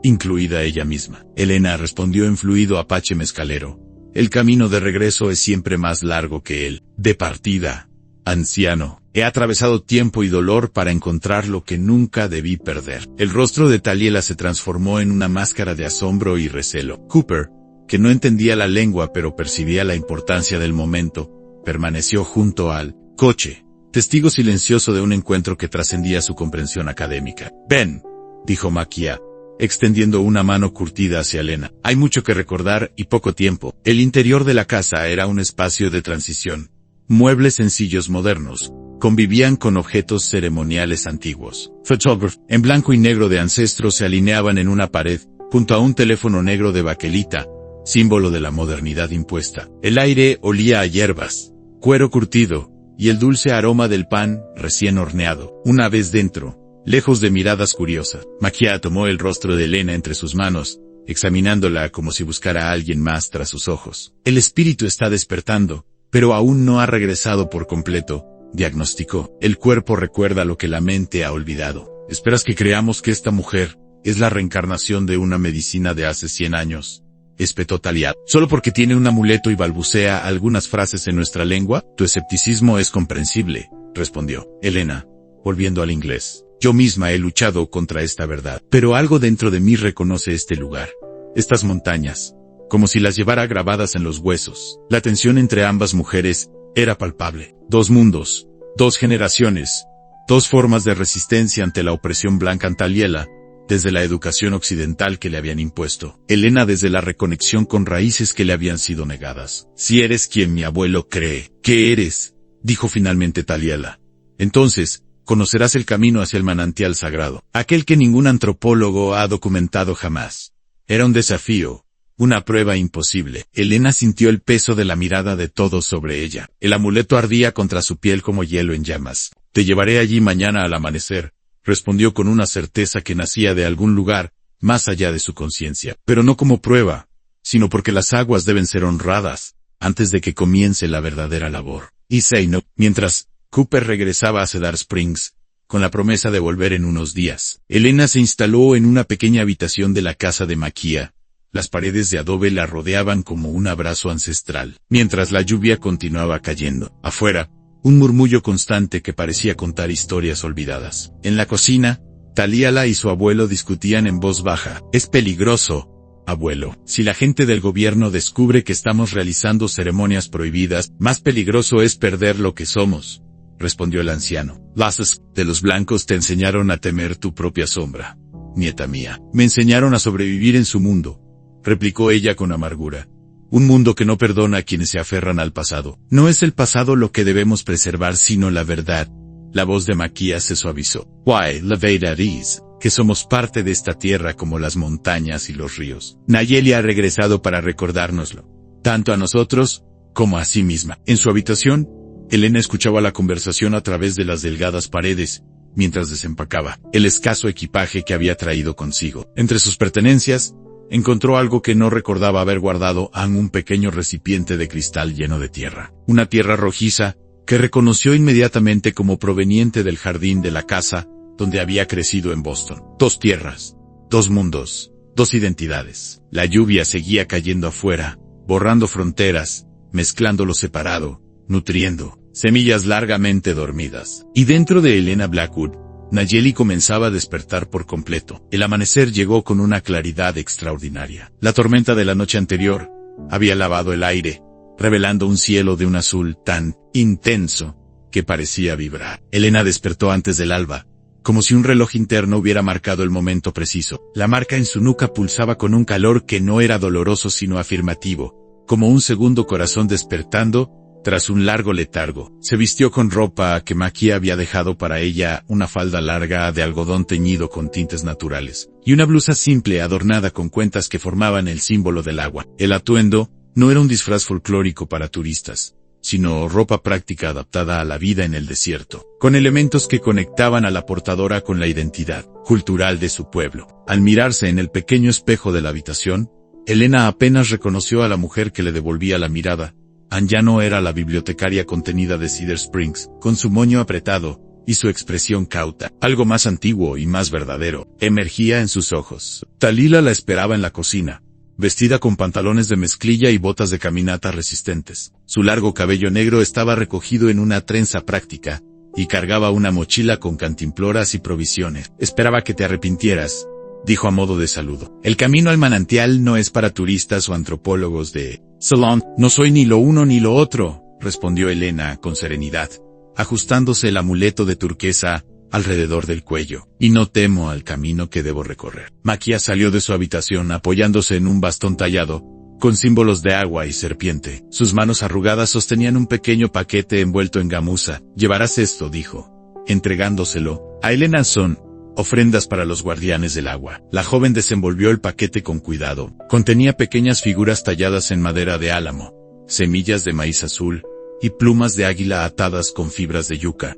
incluida ella misma. Elena respondió en fluido apache mezcalero. El camino de regreso es siempre más largo que el de partida. Anciano, he atravesado tiempo y dolor para encontrar lo que nunca debí perder. El rostro de Taliela se transformó en una máscara de asombro y recelo. Cooper, que no entendía la lengua pero percibía la importancia del momento, permaneció junto al coche, testigo silencioso de un encuentro que trascendía su comprensión académica. Ven, dijo Maquia, extendiendo una mano curtida hacia Elena. Hay mucho que recordar y poco tiempo. El interior de la casa era un espacio de transición. Muebles sencillos modernos convivían con objetos ceremoniales antiguos. Photograph, en blanco y negro de ancestros, se alineaban en una pared, junto a un teléfono negro de baquelita, símbolo de la modernidad impuesta. El aire olía a hierbas, cuero curtido, y el dulce aroma del pan recién horneado. Una vez dentro, lejos de miradas curiosas, Maquia tomó el rostro de Elena entre sus manos, examinándola como si buscara a alguien más tras sus ojos. El espíritu está despertando, pero aún no ha regresado por completo, diagnosticó. El cuerpo recuerda lo que la mente ha olvidado. ¿Esperas que creamos que esta mujer es la reencarnación de una medicina de hace 100 años? Espetó Talia. Solo porque tiene un amuleto y balbucea algunas frases en nuestra lengua, tu escepticismo es comprensible, respondió Elena, volviendo al inglés. Yo misma he luchado contra esta verdad, pero algo dentro de mí reconoce este lugar, estas montañas, como si las llevara grabadas en los huesos. La tensión entre ambas mujeres era palpable. Dos mundos, dos generaciones, dos formas de resistencia ante la opresión blanca. Antaliela, desde la educación occidental que le habían impuesto. Elena, desde la reconexión con raíces que le habían sido negadas. Si eres quien mi abuelo cree que eres, dijo finalmente Taliela, entonces conocerás el camino hacia el manantial sagrado, aquel que ningún antropólogo ha documentado jamás. Era un desafío, una prueba imposible. Elena sintió el peso de la mirada de todos sobre ella. El amuleto ardía contra su piel como hielo en llamas. Te llevaré allí mañana al amanecer, respondió con una certeza que nacía de algún lugar, más allá de su conciencia. Pero no como prueba, sino porque las aguas deben ser honradas, antes de que comience la verdadera labor. Y Seino, mientras Cooper regresaba a Cedar Springs, con la promesa de volver en unos días, Elena se instaló en una pequeña habitación de la casa de Maquia. Las paredes de adobe la rodeaban como un abrazo ancestral, mientras la lluvia continuaba cayendo. Afuera, un murmullo constante que parecía contar historias olvidadas. En la cocina, Taliala y su abuelo discutían en voz baja. Es peligroso, abuelo. Si la gente del gobierno descubre que estamos realizando ceremonias prohibidas, más peligroso es perder lo que somos, respondió el anciano. Las de los blancos te enseñaron a temer tu propia sombra. nieta mía. Me enseñaron a sobrevivir en su mundo, replicó ella con amargura. Un mundo que no perdona a quienes se aferran al pasado. No es el pasado lo que debemos preservar, sino la verdad. La voz de Maquia se suavizó. Why, la verdad es que somos parte de esta tierra como las montañas y los ríos. Nayeli ha regresado para recordárnoslo, tanto a nosotros como a sí misma. En su habitación, Elena escuchaba la conversación a través de las delgadas paredes, mientras desempacaba el escaso equipaje que había traído consigo. Entre sus pertenencias, encontró algo que no recordaba haber guardado en un pequeño recipiente de cristal lleno de tierra. Una tierra rojiza, que reconoció inmediatamente como proveniente del jardín de la casa donde había crecido en Boston. 2 tierras, 2 mundos, 2 identidades. La lluvia seguía cayendo afuera, borrando fronteras, mezclando lo separado, nutriendo semillas largamente dormidas. Y dentro de Elena Blackwood, Nayeli comenzaba a despertar por completo. El amanecer llegó con una claridad extraordinaria. La tormenta de la noche anterior había lavado el aire, revelando un cielo de un azul tan intenso que parecía vibrar. Elena despertó antes del alba, como si un reloj interno hubiera marcado el momento preciso. La marca en su nuca pulsaba con un calor que no era doloroso sino afirmativo, como un segundo corazón despertando tras un largo letargo. Se vistió con ropa que Maquia había dejado para ella, una falda larga de algodón teñido con tintes naturales, y una blusa simple adornada con cuentas que formaban el símbolo del agua. El atuendo no era un disfraz folclórico para turistas, sino ropa práctica adaptada a la vida en el desierto, con elementos que conectaban a la portadora con la identidad cultural de su pueblo. Al mirarse en el pequeño espejo de la habitación, Elena apenas reconoció a la mujer que le devolvía la mirada. Ya no era la bibliotecaria contenida de Cedar Springs, con su moño apretado y su expresión cauta. Algo más antiguo y más verdadero emergía en sus ojos. Talila la esperaba en la cocina, vestida con pantalones de mezclilla y botas de caminata resistentes. Su largo cabello negro estaba recogido en una trenza práctica, y cargaba una mochila con cantimploras y provisiones. Esperaba que te arrepintieras, dijo a modo de saludo. El camino al manantial no es para turistas o antropólogos de Salón. No soy ni lo uno ni lo otro, respondió Elena con serenidad, ajustándose el amuleto de turquesa alrededor del cuello. Y no temo al camino que debo recorrer. Maquia salió de su habitación apoyándose en un bastón tallado, con símbolos de agua y serpiente. Sus manos arrugadas sostenían un pequeño paquete envuelto en gamuza. Llevarás esto, dijo, entregándoselo a Elena. Son ofrendas para los guardianes del agua. La joven desenvolvió el paquete con cuidado. Contenía pequeñas figuras talladas en madera de álamo, semillas de maíz azul, y plumas de águila atadas con fibras de yuca.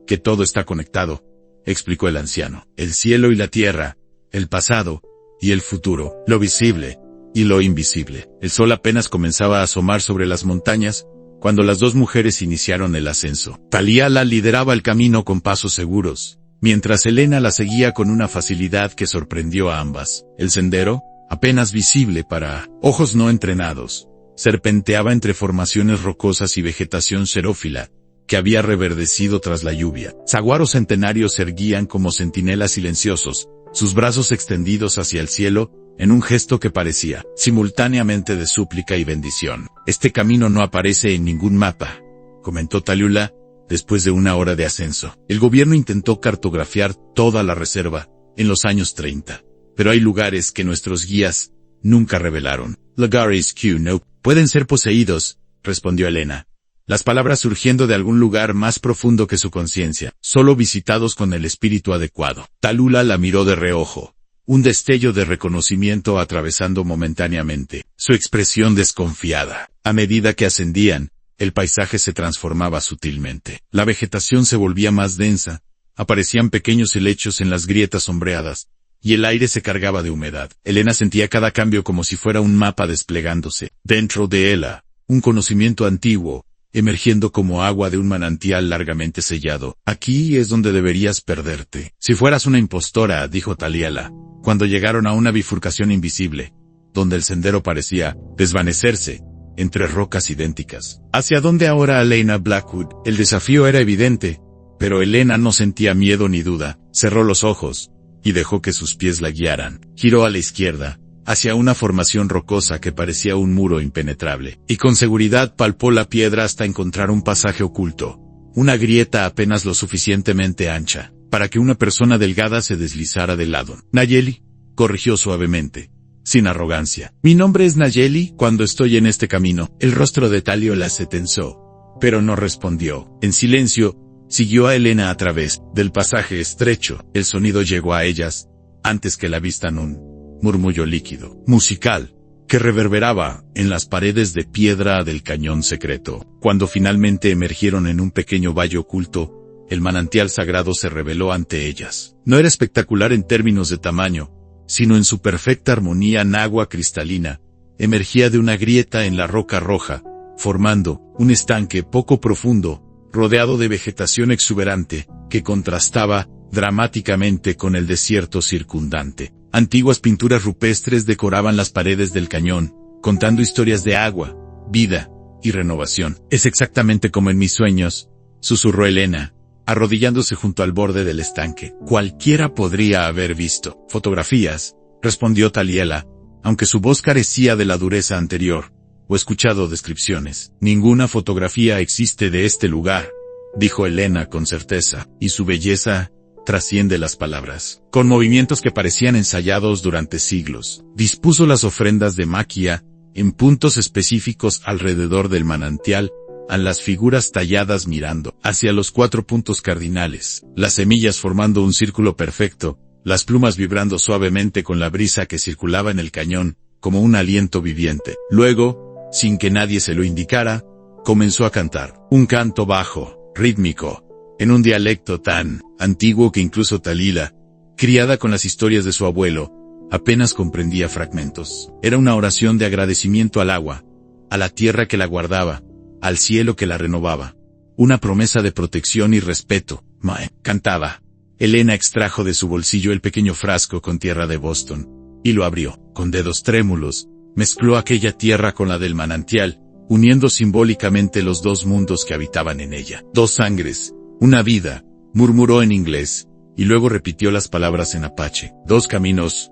Que todo está conectado, explicó el anciano. El cielo y la tierra, el pasado y el futuro, lo visible y lo invisible. El sol apenas comenzaba a asomar sobre las montañas cuando las 2 mujeres iniciaron el ascenso. Talila lideraba el camino con pasos seguros, mientras Elena la seguía con una facilidad que sorprendió a ambas. El sendero, apenas visible para ojos no entrenados, serpenteaba entre formaciones rocosas y vegetación xerófila, que había reverdecido tras la lluvia. Saguaros centenarios se erguían como centinelas silenciosos, sus brazos extendidos hacia el cielo, en un gesto que parecía simultáneamente de súplica y bendición. Este camino no aparece en ningún mapa, comentó Talila, después de una hora de ascenso. El gobierno intentó cartografiar toda la reserva en los años 30, pero hay lugares que nuestros guías nunca revelaron. Lugares que no pueden ser poseídos, respondió Elena, las palabras surgiendo de algún lugar más profundo que su conciencia, solo visitados con el espíritu adecuado. Talula la miró de reojo, un destello de reconocimiento atravesando momentáneamente su expresión desconfiada. A medida que ascendían, el paisaje se transformaba sutilmente. La vegetación se volvía más densa, aparecían pequeños helechos en las grietas sombreadas, y el aire se cargaba de humedad. Elena sentía cada cambio como si fuera un mapa desplegándose. Dentro de ella, un conocimiento antiguo, emergiendo como agua de un manantial largamente sellado. Aquí es donde deberías perderte. Si fueras una impostora, dijo Talila, cuando llegaron a una bifurcación invisible, donde el sendero parecía desvanecerse entre rocas idénticas. ¿Hacia dónde ahora, Elena Blackwood? El desafío era evidente, pero Elena no sentía miedo ni duda. Cerró los ojos y dejó que sus pies la guiaran. Giró a la izquierda, hacia una formación rocosa que parecía un muro impenetrable, y con seguridad palpó la piedra hasta encontrar un pasaje oculto, una grieta apenas lo suficientemente ancha, para que una persona delgada se deslizara de lado. Nayeli, corrigió suavemente, sin arrogancia. Mi nombre es Nayeli cuando estoy en este camino. El rostro de Taliola se tensó, pero no respondió. En silencio, siguió a Elena a través del pasaje estrecho. El sonido llegó a ellas, antes que la vistan, un murmullo líquido, musical, que reverberaba en las paredes de piedra del cañón secreto. Cuando finalmente emergieron en un pequeño valle oculto, el manantial sagrado se reveló ante ellas. No era espectacular en términos de tamaño, sino en su perfecta armonía en agua cristalina. Emergía de una grieta en la roca roja, formando un estanque poco profundo, rodeado de vegetación exuberante, que contrastaba dramáticamente con el desierto circundante. Antiguas pinturas rupestres decoraban las paredes del cañón, contando historias de agua, vida y renovación. Es exactamente como en mis sueños, susurró Elena, arrodillándose junto al borde del estanque. Cualquiera podría haber visto fotografías, respondió Taliela, aunque su voz carecía de la dureza anterior, o escuchado descripciones. Ninguna fotografía existe de este lugar, dijo Elena con certeza, y su belleza trasciende las palabras. Con movimientos que parecían ensayados durante siglos, dispuso las ofrendas de maquia en puntos específicos alrededor del manantial, a las figuras talladas mirando hacia los 4 puntos cardinales, las semillas formando un círculo perfecto, las plumas vibrando suavemente con la brisa que circulaba en el cañón, como un aliento viviente. Luego, sin que nadie se lo indicara, comenzó a cantar, un canto bajo, rítmico, en un dialecto tan antiguo que incluso Talila, criada con las historias de su abuelo, apenas comprendía fragmentos. Era una oración de agradecimiento al agua, a la tierra que la guardaba, al cielo que la renovaba. Una promesa de protección y respeto. Mae, cantaba. Elena extrajo de su bolsillo el pequeño frasco con tierra de Boston, y lo abrió. Con dedos trémulos, mezcló aquella tierra con la del manantial, uniendo simbólicamente los 2 mundos que habitaban en ella. 2 sangres, una vida, murmuró en inglés, y luego repitió las palabras en apache. 2 caminos,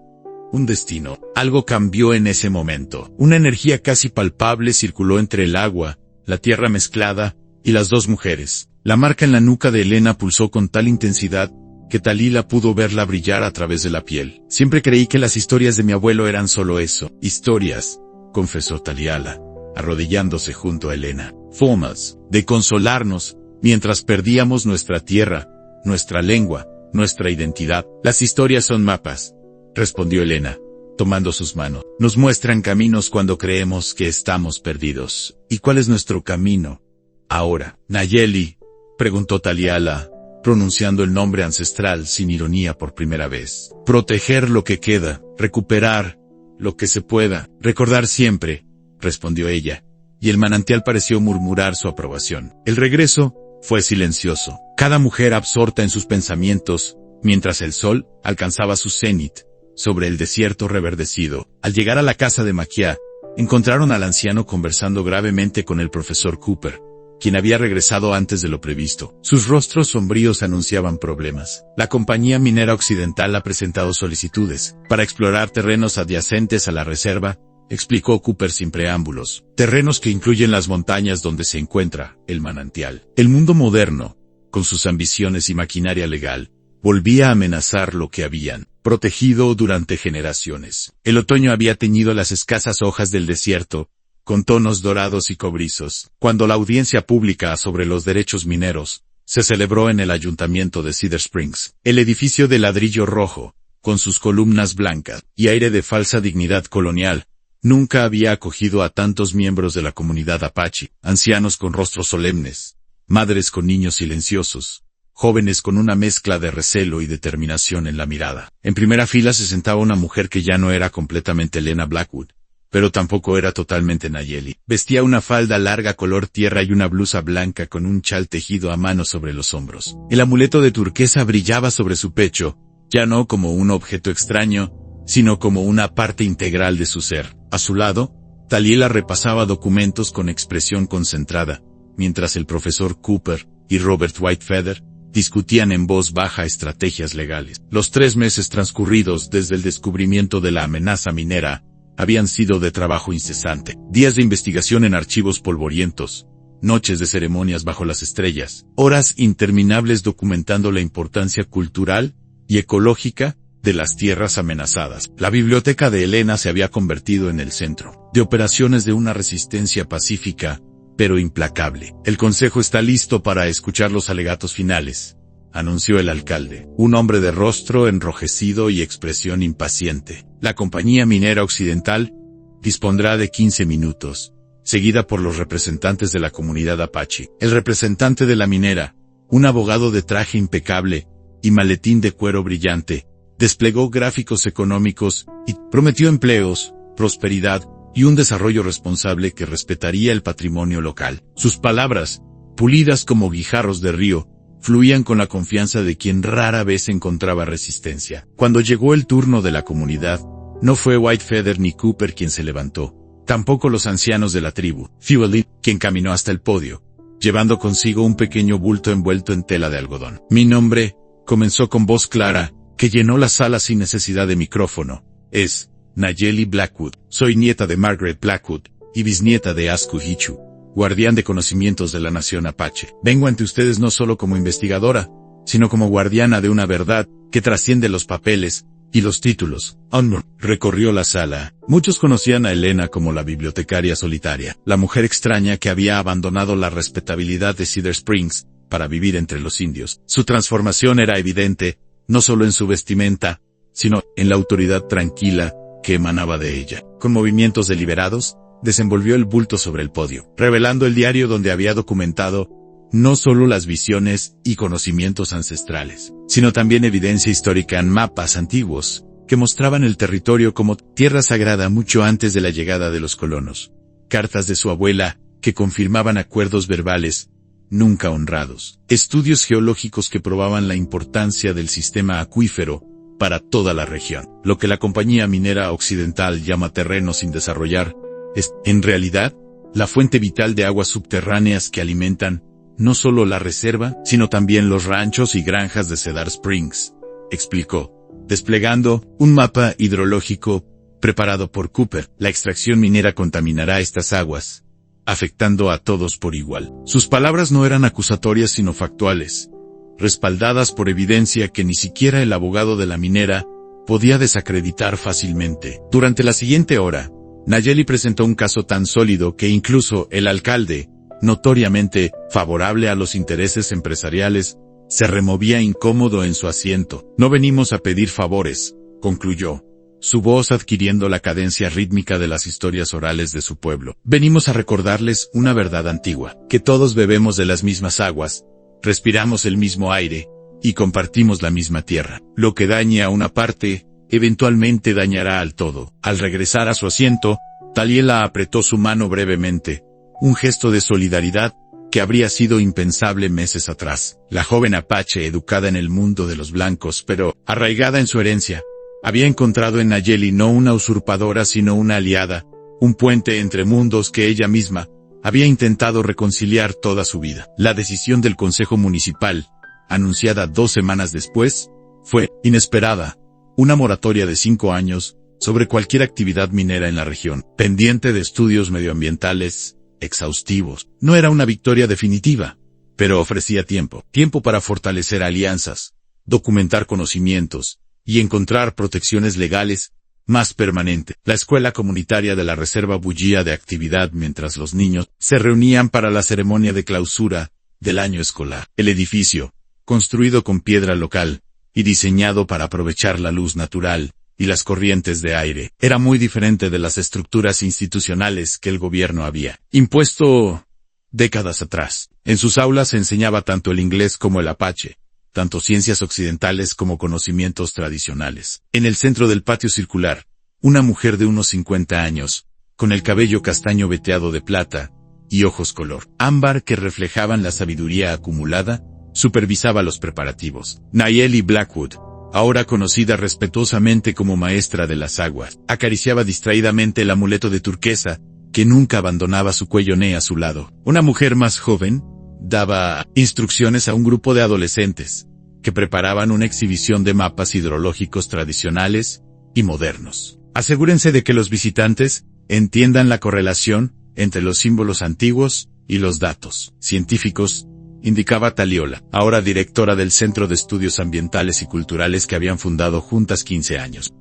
un destino. Algo cambió en ese momento. Una energía casi palpable circuló entre el agua, la tierra mezclada, y las 2 mujeres. La marca en la nuca de Elena pulsó con tal intensidad, que Talila pudo verla brillar a través de la piel. Siempre creí que las historias de mi abuelo eran solo eso. Historias, confesó Taliala, arrodillándose junto a Elena. Formas de consolarnos, mientras perdíamos nuestra tierra, nuestra lengua, nuestra identidad. Las historias son mapas, respondió Elena, tomando sus manos. Nos muestran caminos cuando creemos que estamos perdidos. ¿Y cuál es nuestro camino ahora? Nayeli, preguntó Taliala, pronunciando el nombre ancestral sin ironía por primera vez. Proteger lo que queda, recuperar lo que se pueda, recordar siempre, respondió ella, y el manantial pareció murmurar su aprobación. El regreso fue silencioso, cada mujer absorta en sus pensamientos, mientras el sol alcanzaba su cenit sobre el desierto reverdecido. Al llegar a la casa de Maquia, encontraron al anciano conversando gravemente con el profesor Cooper, quien había regresado antes de lo previsto. Sus rostros sombríos anunciaban problemas. La compañía minera occidental ha presentado solicitudes para explorar terrenos adyacentes a la reserva, explicó Cooper sin preámbulos. Terrenos que incluyen las montañas donde se encuentra el manantial. El mundo moderno, con sus ambiciones y maquinaria legal, volvía a amenazar lo que habían protegido durante generaciones. El otoño había teñido las escasas hojas del desierto, con tonos dorados y cobrizos. Cuando la audiencia pública sobre los derechos mineros se celebró en el ayuntamiento de Cedar Springs, el edificio de ladrillo rojo, con sus columnas blancas y aire de falsa dignidad colonial, nunca había acogido a tantos miembros de la comunidad apache, ancianos con rostros solemnes, madres con niños silenciosos, jóvenes con una mezcla de recelo y determinación en la mirada. En primera fila se sentaba una mujer que ya no era completamente Elena Blackwood, pero tampoco era totalmente Nayeli. Vestía una falda larga color tierra y una blusa blanca con un chal tejido a mano sobre los hombros. El amuleto de turquesa brillaba sobre su pecho, ya no como un objeto extraño, sino como una parte integral de su ser. A su lado, Taliela repasaba documentos con expresión concentrada, mientras el profesor Cooper y Robert Whitefeather discutían en voz baja estrategias legales. Los 3 meses transcurridos desde el descubrimiento de la amenaza minera habían sido de trabajo incesante. Días de investigación en archivos polvorientos, noches de ceremonias bajo las estrellas, horas interminables documentando la importancia cultural y ecológica de las tierras amenazadas. La biblioteca de Helena se había convertido en el centro de operaciones de una resistencia pacífica, pero implacable. El consejo está listo para escuchar los alegatos finales, anunció el alcalde, un hombre de rostro enrojecido y expresión impaciente. La compañía minera occidental dispondrá de 15 minutos, seguida por los representantes de la comunidad apache. El representante de la minera, un abogado de traje impecable y maletín de cuero brillante, desplegó gráficos económicos y prometió empleos, prosperidad y un desarrollo responsable que respetaría el patrimonio local. Sus palabras, pulidas como guijarros de río, fluían con la confianza de quien rara vez encontraba resistencia. Cuando llegó el turno de la comunidad, no fue Whitefeather ni Cooper quien se levantó, tampoco los ancianos de la tribu. Fewell, quien caminó hasta el podio, llevando consigo un pequeño bulto envuelto en tela de algodón. Mi nombre, comenzó con voz clara, que llenó la sala sin necesidad de micrófono, es Nayeli Blackwood. Soy nieta de Margaret Blackwood y bisnieta de Asku Hichu, guardián de conocimientos de la nación apache. Vengo ante ustedes no solo como investigadora, sino como guardiana de una verdad que trasciende los papeles y los títulos. Unmur recorrió la sala. Muchos conocían a Helena como la bibliotecaria solitaria, la mujer extraña que había abandonado la respetabilidad de Cedar Springs para vivir entre los indios. Su transformación era evidente, no solo en su vestimenta, sino en la autoridad tranquila que emanaba de ella. Con movimientos deliberados, desenvolvió el bulto sobre el podio, revelando el diario donde había documentado no solo las visiones y conocimientos ancestrales, sino también evidencia histórica en mapas antiguos, que mostraban el territorio como tierra sagrada mucho antes de la llegada de los colonos. Cartas de su abuela, que confirmaban acuerdos verbales nunca honrados. Estudios geológicos que probaban la importancia del sistema acuífero para toda la región. Lo que la compañía minera occidental llama terreno sin desarrollar, es, en realidad, la fuente vital de aguas subterráneas que alimentan no solo la reserva, sino también los ranchos y granjas de Cedar Springs, explicó, desplegando un mapa hidrológico preparado por Cooper. La extracción minera contaminará estas aguas, afectando a todos por igual. Sus palabras no eran acusatorias sino factuales, respaldadas por evidencia que ni siquiera el abogado de la minera podía desacreditar fácilmente. Durante la siguiente hora, Nayeli presentó un caso tan sólido que incluso el alcalde, notoriamente favorable a los intereses empresariales, se removía incómodo en su asiento. No venimos a pedir favores, concluyó, su voz adquiriendo la cadencia rítmica de las historias orales de su pueblo. Venimos a recordarles una verdad antigua, que todos bebemos de las mismas aguas, respiramos el mismo aire, y compartimos la misma tierra. Lo que dañe a una parte, eventualmente dañará al todo. Al regresar a su asiento, Taliela apretó su mano brevemente, un gesto de solidaridad que habría sido impensable meses atrás. La joven apache, educada en el mundo de los blancos pero arraigada en su herencia, había encontrado en Nayeli no una usurpadora sino una aliada, un puente entre mundos que ella misma había intentado reconciliar toda su vida. La decisión del Consejo Municipal, anunciada 2 semanas después, fue inesperada, una moratoria de 5 años sobre cualquier actividad minera en la región, pendiente de estudios medioambientales exhaustivos. No era una victoria definitiva, pero ofrecía tiempo para fortalecer alianzas, documentar conocimientos y encontrar protecciones legales más permanentes. La escuela comunitaria de la reserva bullía de actividad mientras los niños se reunían para la ceremonia de clausura del año escolar. El edificio, construido con piedra local y diseñado para aprovechar la luz natural y las corrientes de aire, era muy diferente de las estructuras institucionales que el gobierno había impuesto décadas atrás. En sus aulas se enseñaba tanto el inglés como el apache, tanto ciencias occidentales como conocimientos tradicionales. En el centro del patio circular, una mujer de unos 50 años, con el cabello castaño veteado de plata y ojos color ámbar que reflejaban la sabiduría acumulada, supervisaba los preparativos. Nayeli Blackwood, ahora conocida respetuosamente como maestra de las aguas, acariciaba distraídamente el amuleto de turquesa, que nunca abandonaba su cuello a su lado. Una mujer más joven daba instrucciones a un grupo de adolescentes, que preparaban una exhibición de mapas hidrológicos tradicionales y modernos. Asegúrense de que los visitantes entiendan la correlación entre los símbolos antiguos Y los datos científicos, indicaba Taliola, ahora directora del Centro de Estudios Ambientales y Culturales que habían fundado juntas 15 años.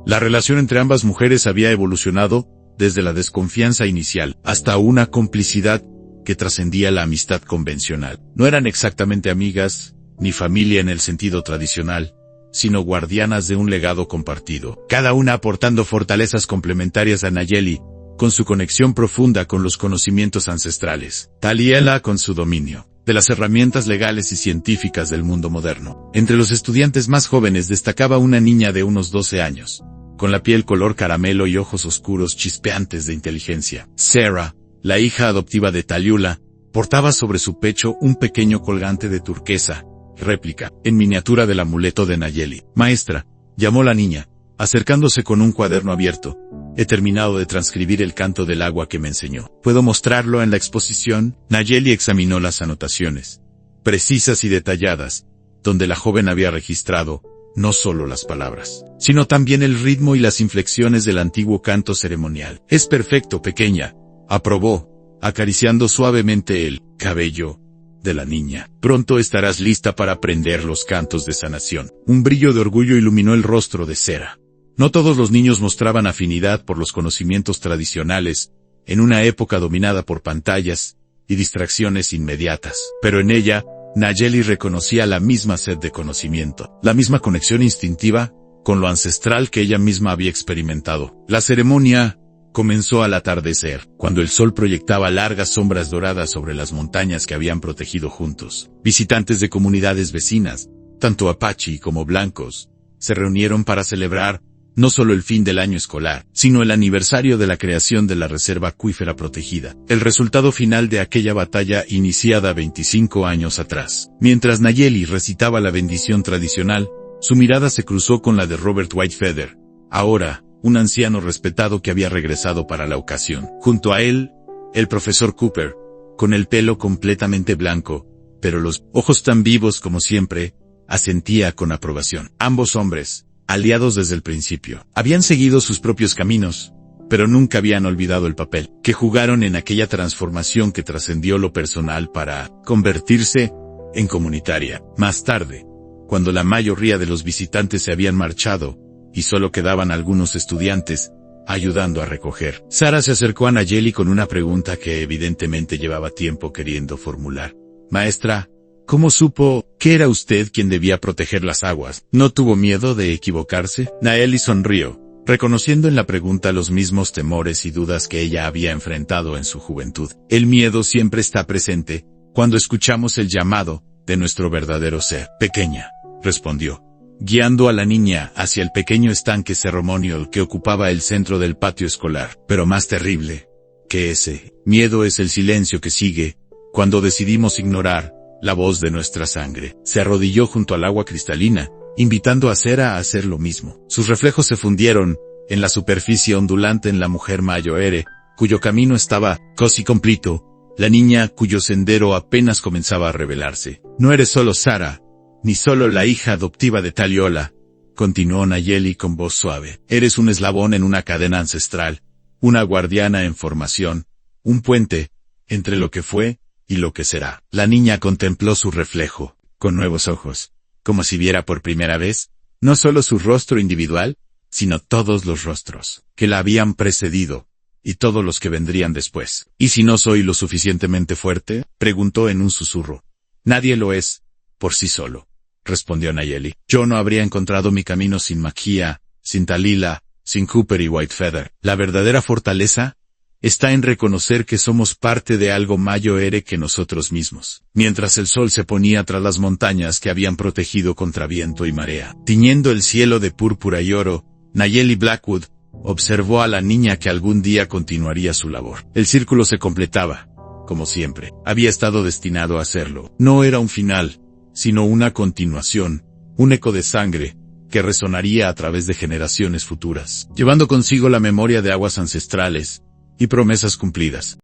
La relación entre ambas mujeres había evolucionado desde la desconfianza inicial hasta una complicidad que trascendía la amistad convencional. No eran exactamente amigas, ni familia en el sentido tradicional, sino guardianas de un legado compartido, cada una aportando fortalezas complementarias a Nayeli, con su conexión profunda con los conocimientos ancestrales, Taliola con su dominio de las herramientas legales y científicas del mundo moderno. Entre los estudiantes más jóvenes destacaba una niña de unos 12 años, con la piel color caramelo y ojos oscuros chispeantes de inteligencia. Sarah, la hija adoptiva de Taliola, portaba sobre su pecho un pequeño colgante de turquesa, réplica, en miniatura del amuleto de Nayeli. Maestra, llamó la niña, acercándose con un cuaderno abierto. He terminado de transcribir el canto del agua que me enseñó. ¿Puedo mostrarlo en la exposición? Nayeli examinó las anotaciones, precisas y detalladas, donde la joven había registrado, no solo las palabras, sino también el ritmo y las inflexiones del antiguo canto ceremonial. Es perfecto, pequeña, aprobó, acariciando suavemente el cabello de la niña. Pronto estarás lista para aprender los cantos de sanación. Un brillo de orgullo iluminó el rostro de Sarah. No todos los niños mostraban afinidad por los conocimientos tradicionales, en una época dominada por pantallas y distracciones inmediatas. Pero en ella, Nayeli reconocía la misma sed de conocimiento, la misma conexión instintiva con lo ancestral que ella misma había experimentado. La ceremonia comenzó al atardecer, cuando el sol proyectaba largas sombras doradas sobre las montañas que habían protegido juntos. Visitantes de comunidades vecinas, tanto apache como blancos, se reunieron para celebrar no solo el fin del año escolar, sino el aniversario de la creación de la reserva acuífera protegida, el resultado final de aquella batalla iniciada 25 años atrás. Mientras Nayeli recitaba la bendición tradicional, su mirada se cruzó con la de Robert Whitefeather, ahora un anciano respetado que había regresado para la ocasión. Junto a él, el profesor Cooper, con el pelo completamente blanco, pero los ojos tan vivos como siempre, asentía con aprobación. Ambos hombres, aliados desde el principio, habían seguido sus propios caminos, pero nunca habían olvidado el papel que jugaron en aquella transformación que trascendió lo personal para convertirse en comunitaria. Más tarde, cuando la mayoría de los visitantes se habían marchado, y solo quedaban algunos estudiantes, ayudando a recoger, Sarah se acercó a Nayeli con una pregunta que evidentemente llevaba tiempo queriendo formular. Maestra, ¿cómo supo que era usted quien debía proteger las aguas? ¿No tuvo miedo de equivocarse? Nayeli sonrió, reconociendo en la pregunta los mismos temores y dudas que ella había enfrentado en su juventud. El miedo siempre está presente cuando escuchamos el llamado de nuestro verdadero ser. Pequeña, respondió, guiando a la niña hacia el pequeño estanque ceremonial que ocupaba el centro del patio escolar. Pero más terrible que ese miedo es el silencio que sigue cuando decidimos ignorar la voz de nuestra sangre. Se arrodilló junto al agua cristalina, invitando a Sarah a hacer lo mismo. Sus reflejos se fundieron en la superficie ondulante en la mujer mayor, cuyo camino estaba casi completo, la niña cuyo sendero apenas comenzaba a revelarse. No eres solo Sarah, ni solo la hija adoptiva de Taliola, continuó Nayeli con voz suave. Eres un eslabón en una cadena ancestral, una guardiana en formación, un puente entre lo que fue y lo que será. La niña contempló su reflejo, con nuevos ojos, como si viera por primera vez, no solo su rostro individual, sino todos los rostros que la habían precedido, y todos los que vendrían después. ¿Y si no soy lo suficientemente fuerte?, preguntó en un susurro. Nadie lo es, por sí solo, respondió Nayeli. Yo no habría encontrado mi camino sin Maquia, sin Talila, sin Cooper y Whitefeather. La verdadera fortaleza está en reconocer que somos parte de algo mayor que nosotros mismos. Mientras el sol se ponía tras las montañas que habían protegido contra viento y marea, tiñendo el cielo de púrpura y oro, Nayeli Blackwood observó a la niña que algún día continuaría su labor. El círculo se completaba, como siempre. Había estado destinado a hacerlo. No era un final, sino una continuación, un eco de sangre, que resonaría a través de generaciones futuras, llevando consigo la memoria de aguas ancestrales y promesas cumplidas.